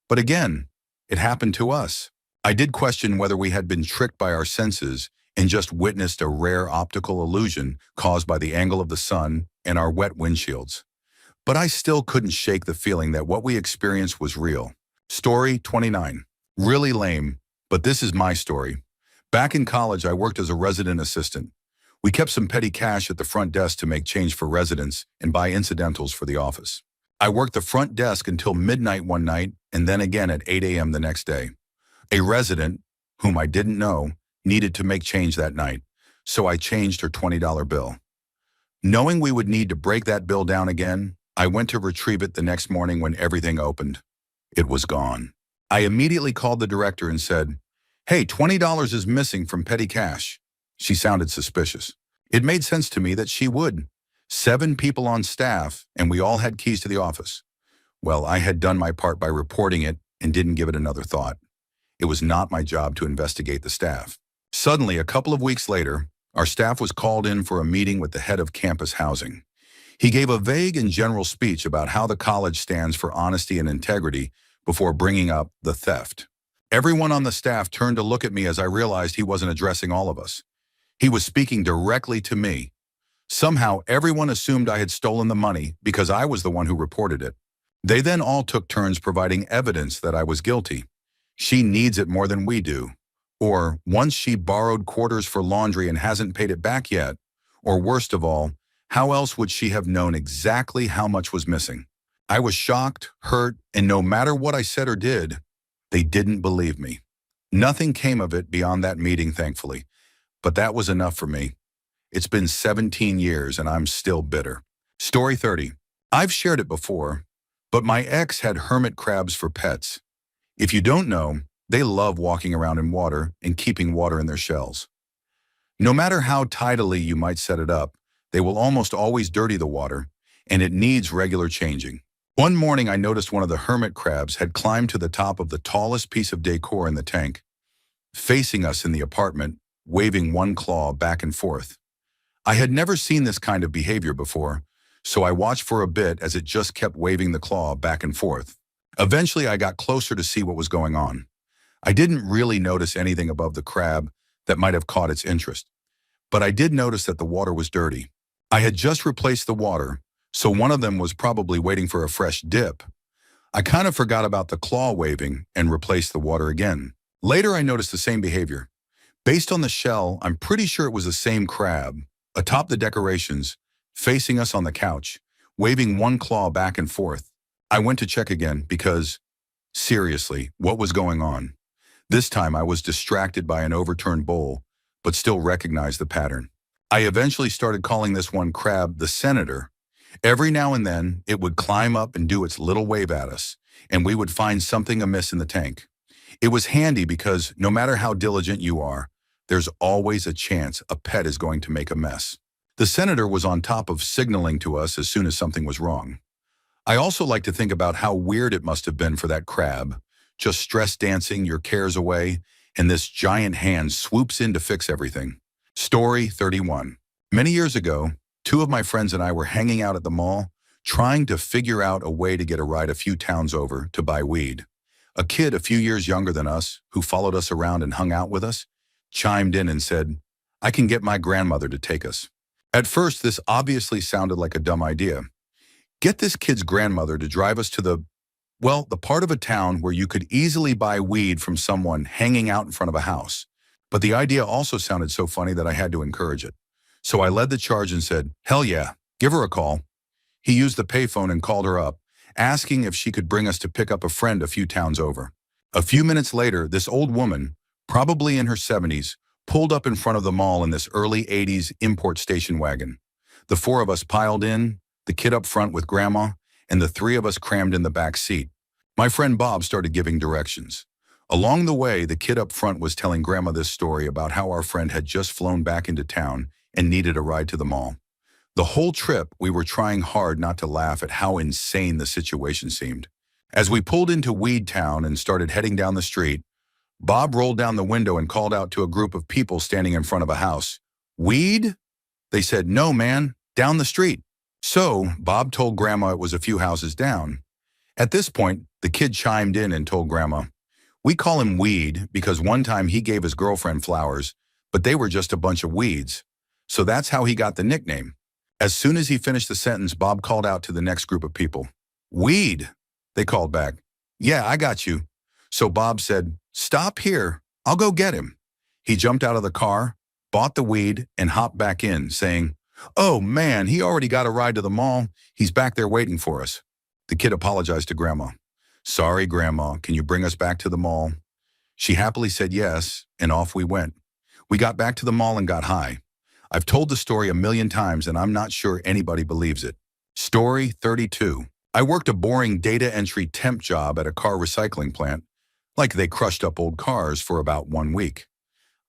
But again, it happened to us. I did question whether we had been tricked by our senses and just witnessed a rare optical illusion caused by the angle of the sun and our wet windshields. But I still couldn't shake the feeling that what we experienced was real. Story 29. Really lame, but this is my story. Back in college, I worked as a resident assistant. We kept some petty cash at the front desk to make change for residents and buy incidentals for the office. I worked the front desk until midnight one night and then again at 8 a.m. the next day. A resident, whom I didn't know, needed to make change that night, so I changed her $20 bill. Knowing we would need to break that bill down again, I went to retrieve it the next morning when everything opened. It was gone. I immediately called the director and said, "Hey, $20 is missing from petty cash." She sounded suspicious. It made sense to me that she would. 7 people on staff, and we all had keys to the office. Well, I had done my part by reporting it and didn't give it another thought. It was not my job to investigate the staff. Suddenly, a couple of weeks later, our staff was called in for a meeting with the head of campus housing. He gave a vague and general speech about how the college stands for honesty and integrity before bringing up the theft. Everyone on the staff turned to look at me as I realized he wasn't addressing all of us. He was speaking directly to me. Somehow, everyone assumed I had stolen the money because I was the one who reported it. They then all took turns providing evidence that I was guilty. She needs it more than we do. Or once she borrowed quarters for laundry and hasn't paid it back yet. Or worst of all, how else would she have known exactly how much was missing? I was shocked, hurt, and no matter what I said or did, they didn't believe me. Nothing came of it beyond that meeting, thankfully. But that was enough for me. It's been 17 years and I'm still bitter. Story 30. I've shared it before, but my ex had hermit crabs for pets. If you don't know, they love walking around in water and keeping water in their shells. No matter how tidily you might set it up, they will almost always dirty the water, and it needs regular changing. One morning I noticed one of the hermit crabs had climbed to the top of the tallest piece of decor in the tank, facing us in the apartment, waving one claw back and forth. I had never seen this kind of behavior before, so I watched for a bit as it just kept waving the claw back and forth. Eventually I got closer to see what was going on. I didn't really notice anything above the crab that might have caught its interest, but I did notice that the water was dirty. I had just replaced the water, so one of them was probably waiting for a fresh dip. I kind of forgot about the claw waving and replaced the water again. Later I noticed the same behavior. Based on the shell, I'm pretty sure it was the same crab, atop the decorations, facing us on the couch, waving one claw back and forth. I went to check again because, seriously, what was going on? This time I was distracted by an overturned bowl, but still recognized the pattern. I eventually started calling this one crab the senator. Every now and then, it would climb up and do its little wave at us, and we would find something amiss in the tank. It was handy because no matter how diligent you are, there's always a chance a pet is going to make a mess. The senator was on top of signaling to us as soon as something was wrong. I also like to think about how weird it must have been for that crab, just stress dancing your cares away, and this giant hand swoops in to fix everything. Story 31. Many years ago, 2 of my friends and I were hanging out at the mall, trying to figure out a way to get a ride a few towns over to buy weed. A kid a few years younger than us, who followed us around and hung out with us, chimed in and said, "I can get my grandmother to take us." At first, this obviously sounded like a dumb idea. Get this kid's grandmother to drive us to the part of a town where you could easily buy weed from someone hanging out in front of a house. But the idea also sounded so funny that I had to encourage it. So I led the charge and said, "Hell yeah, give her a call." He used the payphone and called her up, asking if she could bring us to pick up a friend a few towns over. A few minutes later, this old woman, probably in her 70s, pulled up in front of the mall in this early 80s import station wagon. The 4 of us piled in, the kid up front with grandma, and the 3 of us crammed in the back seat. My friend Bob started giving directions. Along the way, the kid up front was telling grandma this story about how our friend had just flown back into town and needed a ride to the mall. The whole trip, we were trying hard not to laugh at how insane the situation seemed. As we pulled into Weed Town and started heading down the street, Bob rolled down the window and called out to a group of people standing in front of a house. "Weed?" They said, "No, man, down the street." So Bob told Grandma it was a few houses down. At this point, the kid chimed in and told Grandma, "We call him Weed because one time he gave his girlfriend flowers, but they were just a bunch of weeds. So that's how he got the nickname." As soon as he finished the sentence, Bob called out to the next group of people. "Weed," they called back. "Yeah, I got you." So Bob said, "Stop here. I'll go get him." He jumped out of the car, bought the weed, and hopped back in, saying, "Oh man, he already got a ride to the mall. He's back there waiting for us." The kid apologized to Grandma. "Sorry, Grandma, can you bring us back to the mall?" She happily said yes, and off we went. We got back to the mall and got high. I've told the story a million times, and I'm not sure anybody believes it. Story 32. I worked a boring data entry temp job at a car recycling plant, like they crushed up old cars, for about 1 week.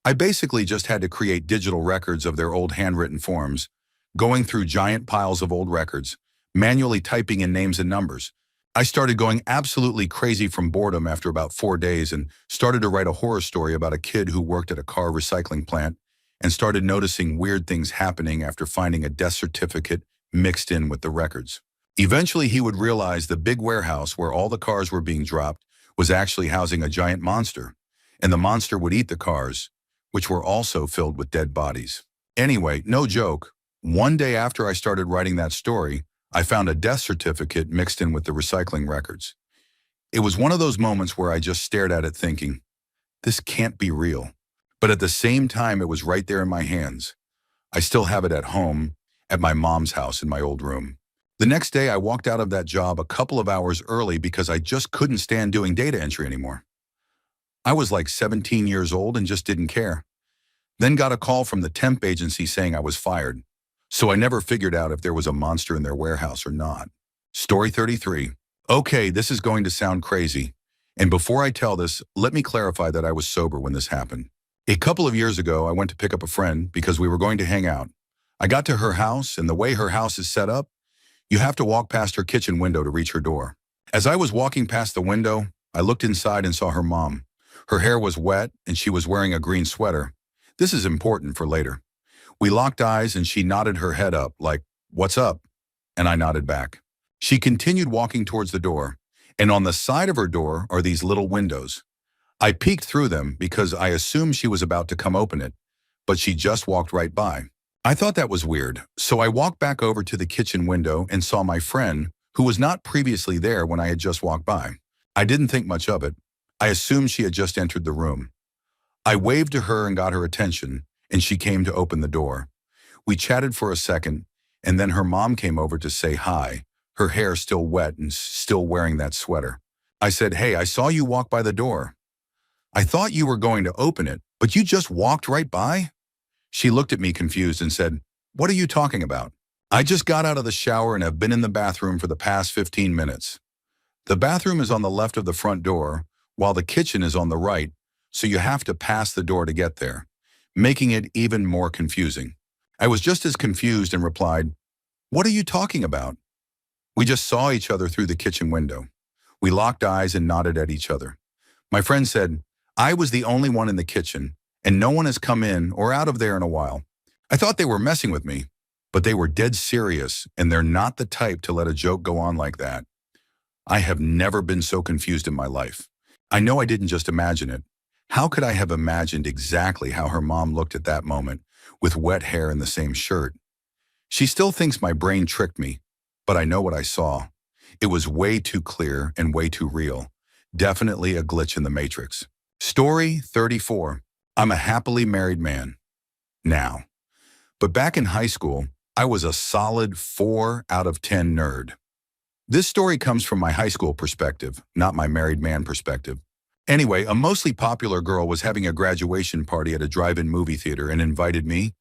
I basically just had to create digital records of their old handwritten forms, going through giant piles of old records, manually typing in names and numbers. I started going absolutely crazy from boredom after about 4 days and started to write a horror story about a kid who worked at a car recycling plant and started noticing weird things happening after finding a death certificate mixed in with the records. Eventually, he would realize the big warehouse where all the cars were being dropped was actually housing a giant monster, and the monster would eat the cars, which were also filled with dead bodies. Anyway, no joke, one day after I started writing that story, I found a death certificate mixed in with the recycling records. It was one of those moments where I just stared at it thinking, this can't be real. But at the same time, it was right there in my hands. I still have it at home, at my mom's house in my old room. The next day, I walked out of that job a couple of hours early because I just couldn't stand doing data entry anymore. I was like 17 years old and just didn't care. Then got a call from the temp agency saying I was fired. So I never figured out if there was a monster in their warehouse or not. Story 33. Okay, this is going to sound crazy. And before I tell this, let me clarify that I was sober when this happened. A couple of years ago, I went to pick up a friend because we were going to hang out. I got to her house, and the way her house is set up, you have to walk past her kitchen window to reach her door. As I was walking past the window, I looked inside and saw her mom. Her hair was wet, and she was wearing a green sweater. This is important for later. We locked eyes, and she nodded her head up, like, "What's up?" And I nodded back. She continued walking towards the door, and on the side of her door are these little windows. I peeked through them because I assumed she was about to come open it, but she just walked right by. I thought that was weird, so I walked back over to the kitchen window and saw my friend, who was not previously there when I had just walked by. I didn't think much of it. I assumed she had just entered the room. I waved to her and got her attention, and she came to open the door. We chatted for a second, and then her mom came over to say hi, her hair still wet and still wearing that sweater. I said, "Hey, I saw you walk by the door. I thought you were going to open it, but you just walked right by?" She looked at me confused and said, "What are you talking about?" "I just got out of the shower and have been in the bathroom for the past 15 minutes. The bathroom is on the left of the front door, while the kitchen is on the right, so you have to pass the door to get there," making it even more confusing. I was just as confused and replied, "What are you talking about?" We just saw each other through the kitchen window. We locked eyes and nodded at each other. My friend said, "I was the only one in the kitchen, and no one has come in or out of there in a while. I thought they were messing with me, but they were dead serious, and they're not the type to let a joke go on like that." I have never been so confused in my life. I know I didn't just imagine it. How could I have imagined exactly how her mom looked at that moment, with wet hair and the same shirt? She still thinks my brain tricked me, but I know what I saw. It was way too clear and way too real. Definitely a glitch in the matrix. Story 34. I'm a happily married man now. But back in high school, I was a solid 4 out of 10 nerd. This story comes from my high school perspective, not my married man perspective. Anyway, a mostly popular girl was having a graduation party at a drive-in movie theater and invited me,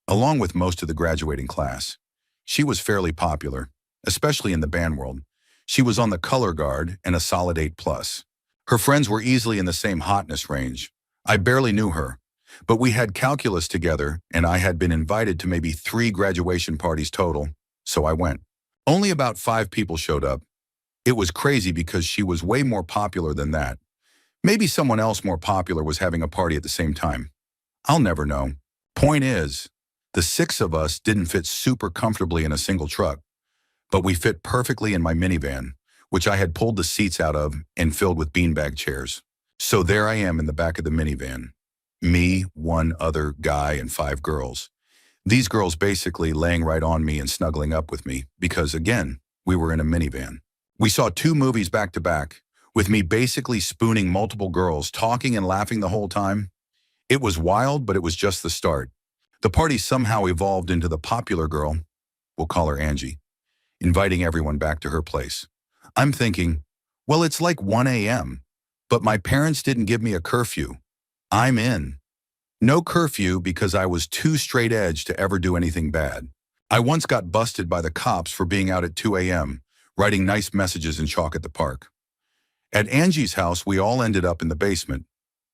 along with most of the graduating class. She was fairly popular, especially in the band world. She was on the color guard and a solid 8+. Her friends were easily in the same hotness range. I barely knew her, but we had calculus together, and I had been invited to maybe 3 graduation parties total, so I went. Only about 5 people showed up. It was crazy because she was way more popular than that. Maybe someone else more popular was having a party at the same time. I'll never know. Point is, the 6 of us didn't fit super comfortably in a single truck, but we fit perfectly in my minivan, which I had pulled the seats out of and filled with beanbag chairs. So there I am in the back of the minivan. Me, one other guy, and 5 girls. These girls basically laying right on me and snuggling up with me because, again, we were in a minivan. We saw 2 movies back to back, with me basically spooning multiple girls, talking and laughing the whole time. It was wild, but it was just the start. The party somehow evolved into the popular girl, we'll call her Angie, inviting everyone back to her place. I'm thinking, well, it's like 1 a.m., but my parents didn't give me a curfew. I'm in. No curfew because I was too straight edge to ever do anything bad. I once got busted by the cops for being out at 2 a.m., writing nice messages in chalk at the park. At Angie's house, we all ended up in the basement.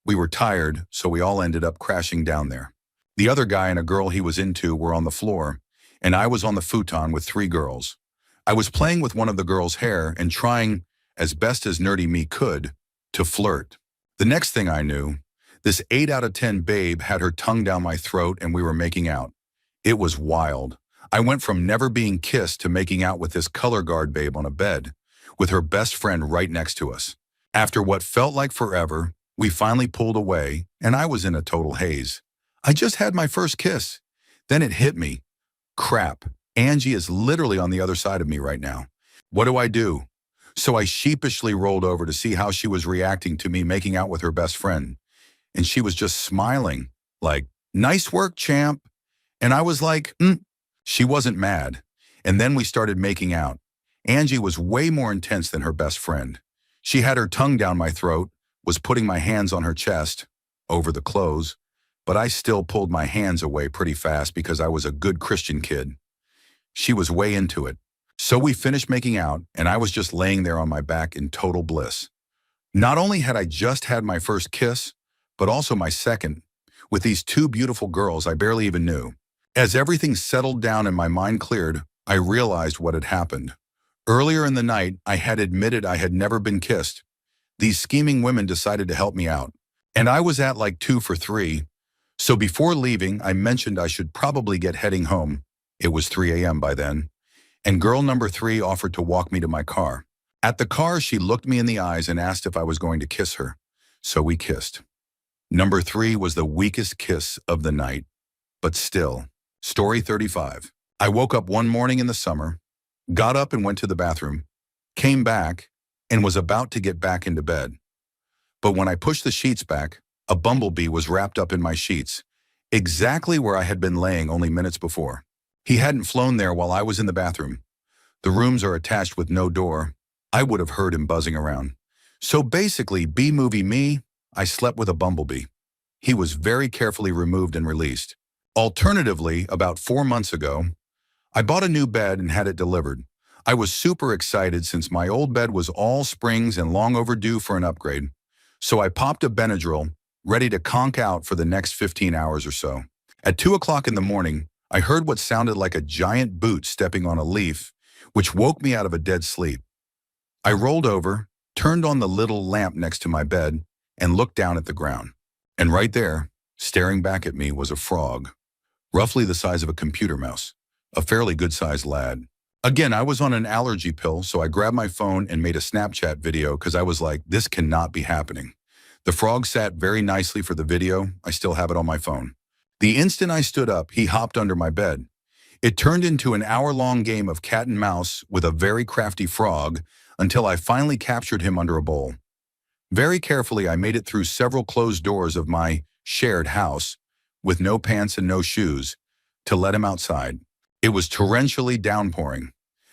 We were tired, so we all ended up crashing down there. The other guy and a girl he was into were on the floor, and I was on the futon with 3 girls. I was playing with one of the girls' hair and trying, as best as nerdy me could, to flirt. The next thing I knew, this 8 out of 10 babe had her tongue down my throat and we were making out. It was wild. I went from never being kissed to making out with this color guard babe on a bed, with her best friend right next to us. After what felt like forever, we finally pulled away and I was in a total haze. I just had my first kiss. Then it hit me. Crap, Angie is literally on the other side of me right now. What do I do? So I sheepishly rolled over to see how she was reacting to me making out with her best friend. And she was just smiling, like, nice work, champ. And I was like, She wasn't mad. And then we started making out. Angie was way more intense than her best friend. She had her tongue down my throat, was putting my hands on her chest, over the clothes, but I still pulled my hands away pretty fast because I was a good Christian kid. She was way into it. So we finished making out, and I was just laying there on my back in total bliss. Not only had I just had my first kiss, but also my second, with these 2 beautiful girls I barely even knew. As everything settled down and my mind cleared, I realized what had happened. Earlier in the night, I had admitted I had never been kissed. These scheming women decided to help me out, and I was at like 2 for 3. So before leaving, I mentioned I should probably get heading home. It was 3 a.m. by then, and girl number 3 offered to walk me to my car. At the car, she looked me in the eyes and asked if I was going to kiss her. So we kissed. Number 3 was the weakest kiss of the night, but still. Story 35. I woke up one morning in the summer, got up and went to the bathroom, came back, and was about to get back into bed. But when I pushed the sheets back, a bumblebee was wrapped up in my sheets, exactly where I had been laying only minutes before. He hadn't flown there while I was in the bathroom. The rooms are attached with no door. I would have heard him buzzing around. So basically, B-movie me, I slept with a bumblebee. He was very carefully removed and released. Alternatively, about 4 months ago, I bought a new bed and had it delivered. I was super excited since my old bed was all springs and long overdue for an upgrade. So I popped a Benadryl, ready to conk out for the next 15 hours or so. At 2 o'clock in the morning, I heard what sounded like a giant boot stepping on a leaf, which woke me out of a dead sleep. I rolled over, turned on the little lamp next to my bed, and looked down at the ground. And right there, staring back at me, was a frog, roughly the size of a computer mouse, a fairly good-sized lad. Again, I was on an allergy pill, so I grabbed my phone and made a Snapchat video because I was like, this cannot be happening. The frog sat very nicely for the video. I still have it on my phone. The instant I stood up, he hopped under my bed. It turned into an hour-long game of cat and mouse with a very crafty frog until I finally captured him under a bowl. Very carefully, I made it through several closed doors of my shared house, with no pants and no shoes, to let him outside. It was torrentially downpouring.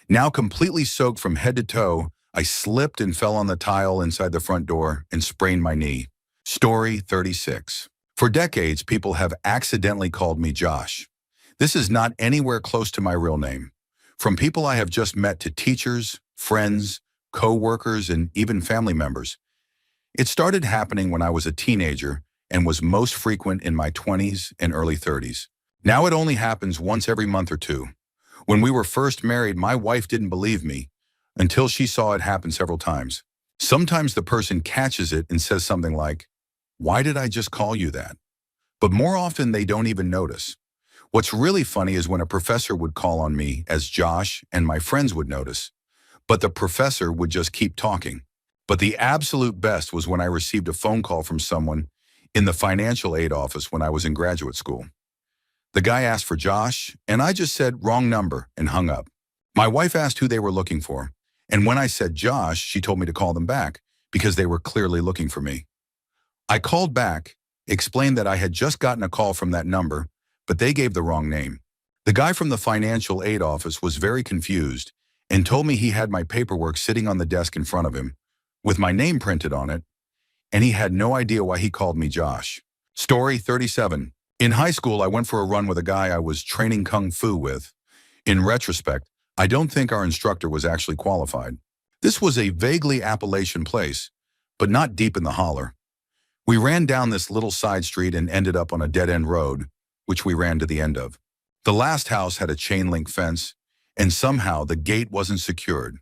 Now completely soaked from head to toe, I slipped and fell on the tile inside the front door and sprained my knee. Story 36. For decades, people have accidentally called me Josh. This is not anywhere close to my real name. From people I have just met to teachers, friends, co-workers, and even family members. It started happening when I was a teenager and was most frequent in my 20s and early 30s. Now it only happens once every month or two. When we were first married, my wife didn't believe me until she saw it happen several times. Sometimes the person catches it and says something like, "Why did I just call you that?" But more often they don't even notice. What's really funny is when a professor would call on me as Josh and my friends would notice, but the professor would just keep talking. But the absolute best was when I received a phone call from someone in the financial aid office when I was in graduate school. The guy asked for Josh, and I just said wrong number and hung up. My wife asked who they were looking for, and when I said Josh, she told me to call them back because they were clearly looking for me. I called back, explained that I had just gotten a call from that number, but they gave the wrong name. The guy from the financial aid office was very confused and told me he had my paperwork sitting on the desk in front of him with my name printed on it, and he had no idea why he called me Josh. Story 37. In high school, I went for a run with a guy I was training Kung Fu with. In retrospect, I don't think our instructor was actually qualified. This was a vaguely Appalachian place, but not deep in the holler. We ran down this little side street and ended up on a dead-end road, which we ran to the end of. The last house had a chain-link fence, and somehow the gate wasn't secured.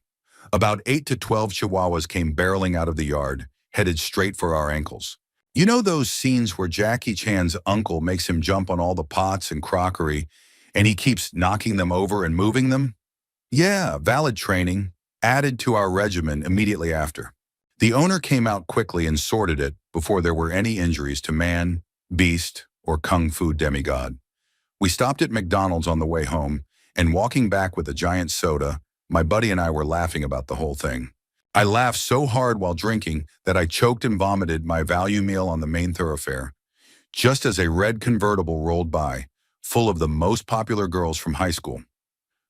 About 8 to 12 chihuahuas came barreling out of the yard, headed straight for our ankles. You know those scenes where Jackie Chan's uncle makes him jump on all the pots and crockery, and he keeps knocking them over and moving them? Yeah, valid training, added to our regimen immediately after. The owner came out quickly and sorted it before there were any injuries to man, beast, or Kung Fu demigod. We stopped at McDonald's on the way home, and walking back with a giant soda, my buddy and I were laughing about the whole thing. I laughed so hard while drinking that I choked and vomited my value meal on the main thoroughfare, just as a red convertible rolled by, full of the most popular girls from high school.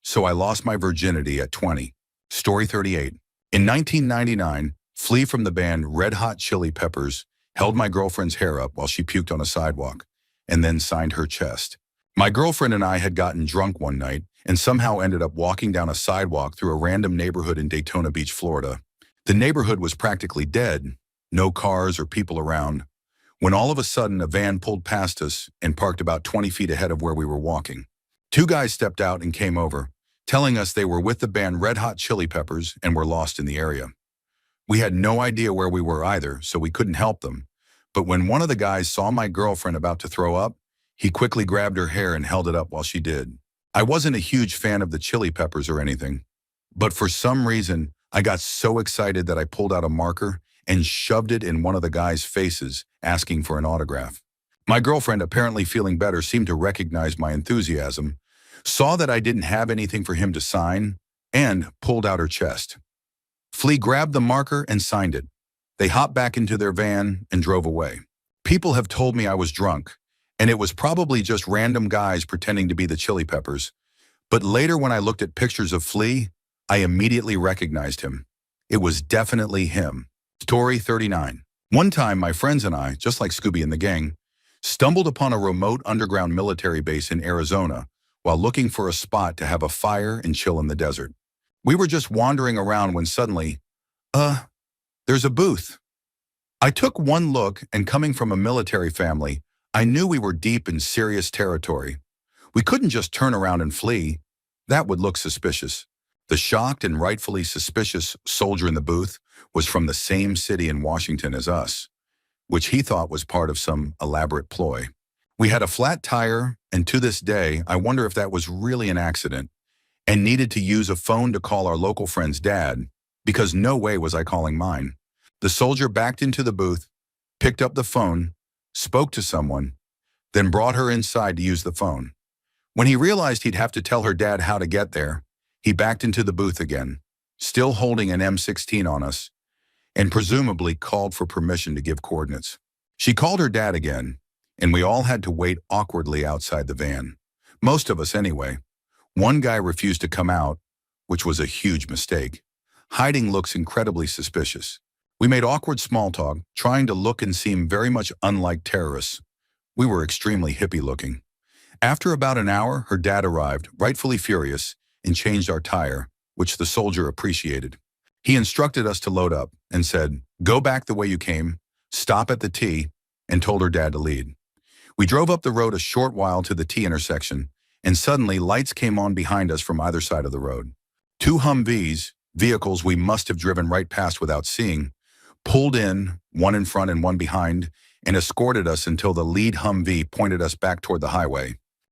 So I lost my virginity at 20. Story 38. In 1999, Flea from the band Red Hot Chili Peppers held my girlfriend's hair up while she puked on a sidewalk, and then signed her chest. My girlfriend and I had gotten drunk one night and somehow ended up walking down a sidewalk through a random neighborhood in Daytona Beach, Florida. The neighborhood was practically dead, no cars or people around, when all of a sudden a van pulled past us and parked about 20 feet ahead of where we were walking. Two guys stepped out and came over, telling us they were with the band Red Hot Chili Peppers and were lost in the area. We had no idea where we were either, so we couldn't help them. But when one of the guys saw my girlfriend about to throw up, he quickly grabbed her hair and held it up while she did. I wasn't a huge fan of the Chili Peppers or anything, but for some reason, I got so excited that I pulled out a marker and shoved it in one of the guys' faces, asking for an autograph. My girlfriend, apparently feeling better, seemed to recognize my enthusiasm, saw that I didn't have anything for him to sign, and pulled out her chest. Flea grabbed the marker and signed it. They hopped back into their van and drove away. People have told me I was drunk, and it was probably just random guys pretending to be the Chili Peppers. But later when I looked at pictures of Flea, I immediately recognized him. It was definitely him. Story 39. One time, my friends and I, just like Scooby and the gang, stumbled upon a remote underground military base in Arizona while looking for a spot to have a fire and chill in the desert. We were just wandering around when suddenly, there's a booth. I took one look, and coming from a military family, I knew we were deep in serious territory. We couldn't just turn around and flee. That would look suspicious. The shocked and rightfully suspicious soldier in the booth was from the same city in Washington as us, which he thought was part of some elaborate ploy. We had a flat tire, and to this day, I wonder if that was really an accident, and needed to use a phone to call our local friend's dad, because no way was I calling mine. The soldier backed into the booth, picked up the phone, spoke to someone, then brought her inside to use the phone. When he realized he'd have to tell her dad how to get there, he backed into the booth again, still holding an M16 on us, and presumably called for permission to give coordinates. She called her dad again, and we all had to wait awkwardly outside the van. Most of us anyway. One guy refused to come out, which was a huge mistake. Hiding looks incredibly suspicious. We made awkward small talk, trying to look and seem very much unlike terrorists. We were extremely hippie looking. After about an hour, her dad arrived, rightfully furious, and changed our tire, which the soldier appreciated. He instructed us to load up and said, "Go back the way you came, stop at the T," and told her dad to lead. We drove up the road a short while to the T intersection, and suddenly lights came on behind us from either side of the road. Two Humvees, vehicles we must have driven right past without seeing, pulled in, one in front and one behind, and escorted us until the lead Humvee pointed us back toward the highway.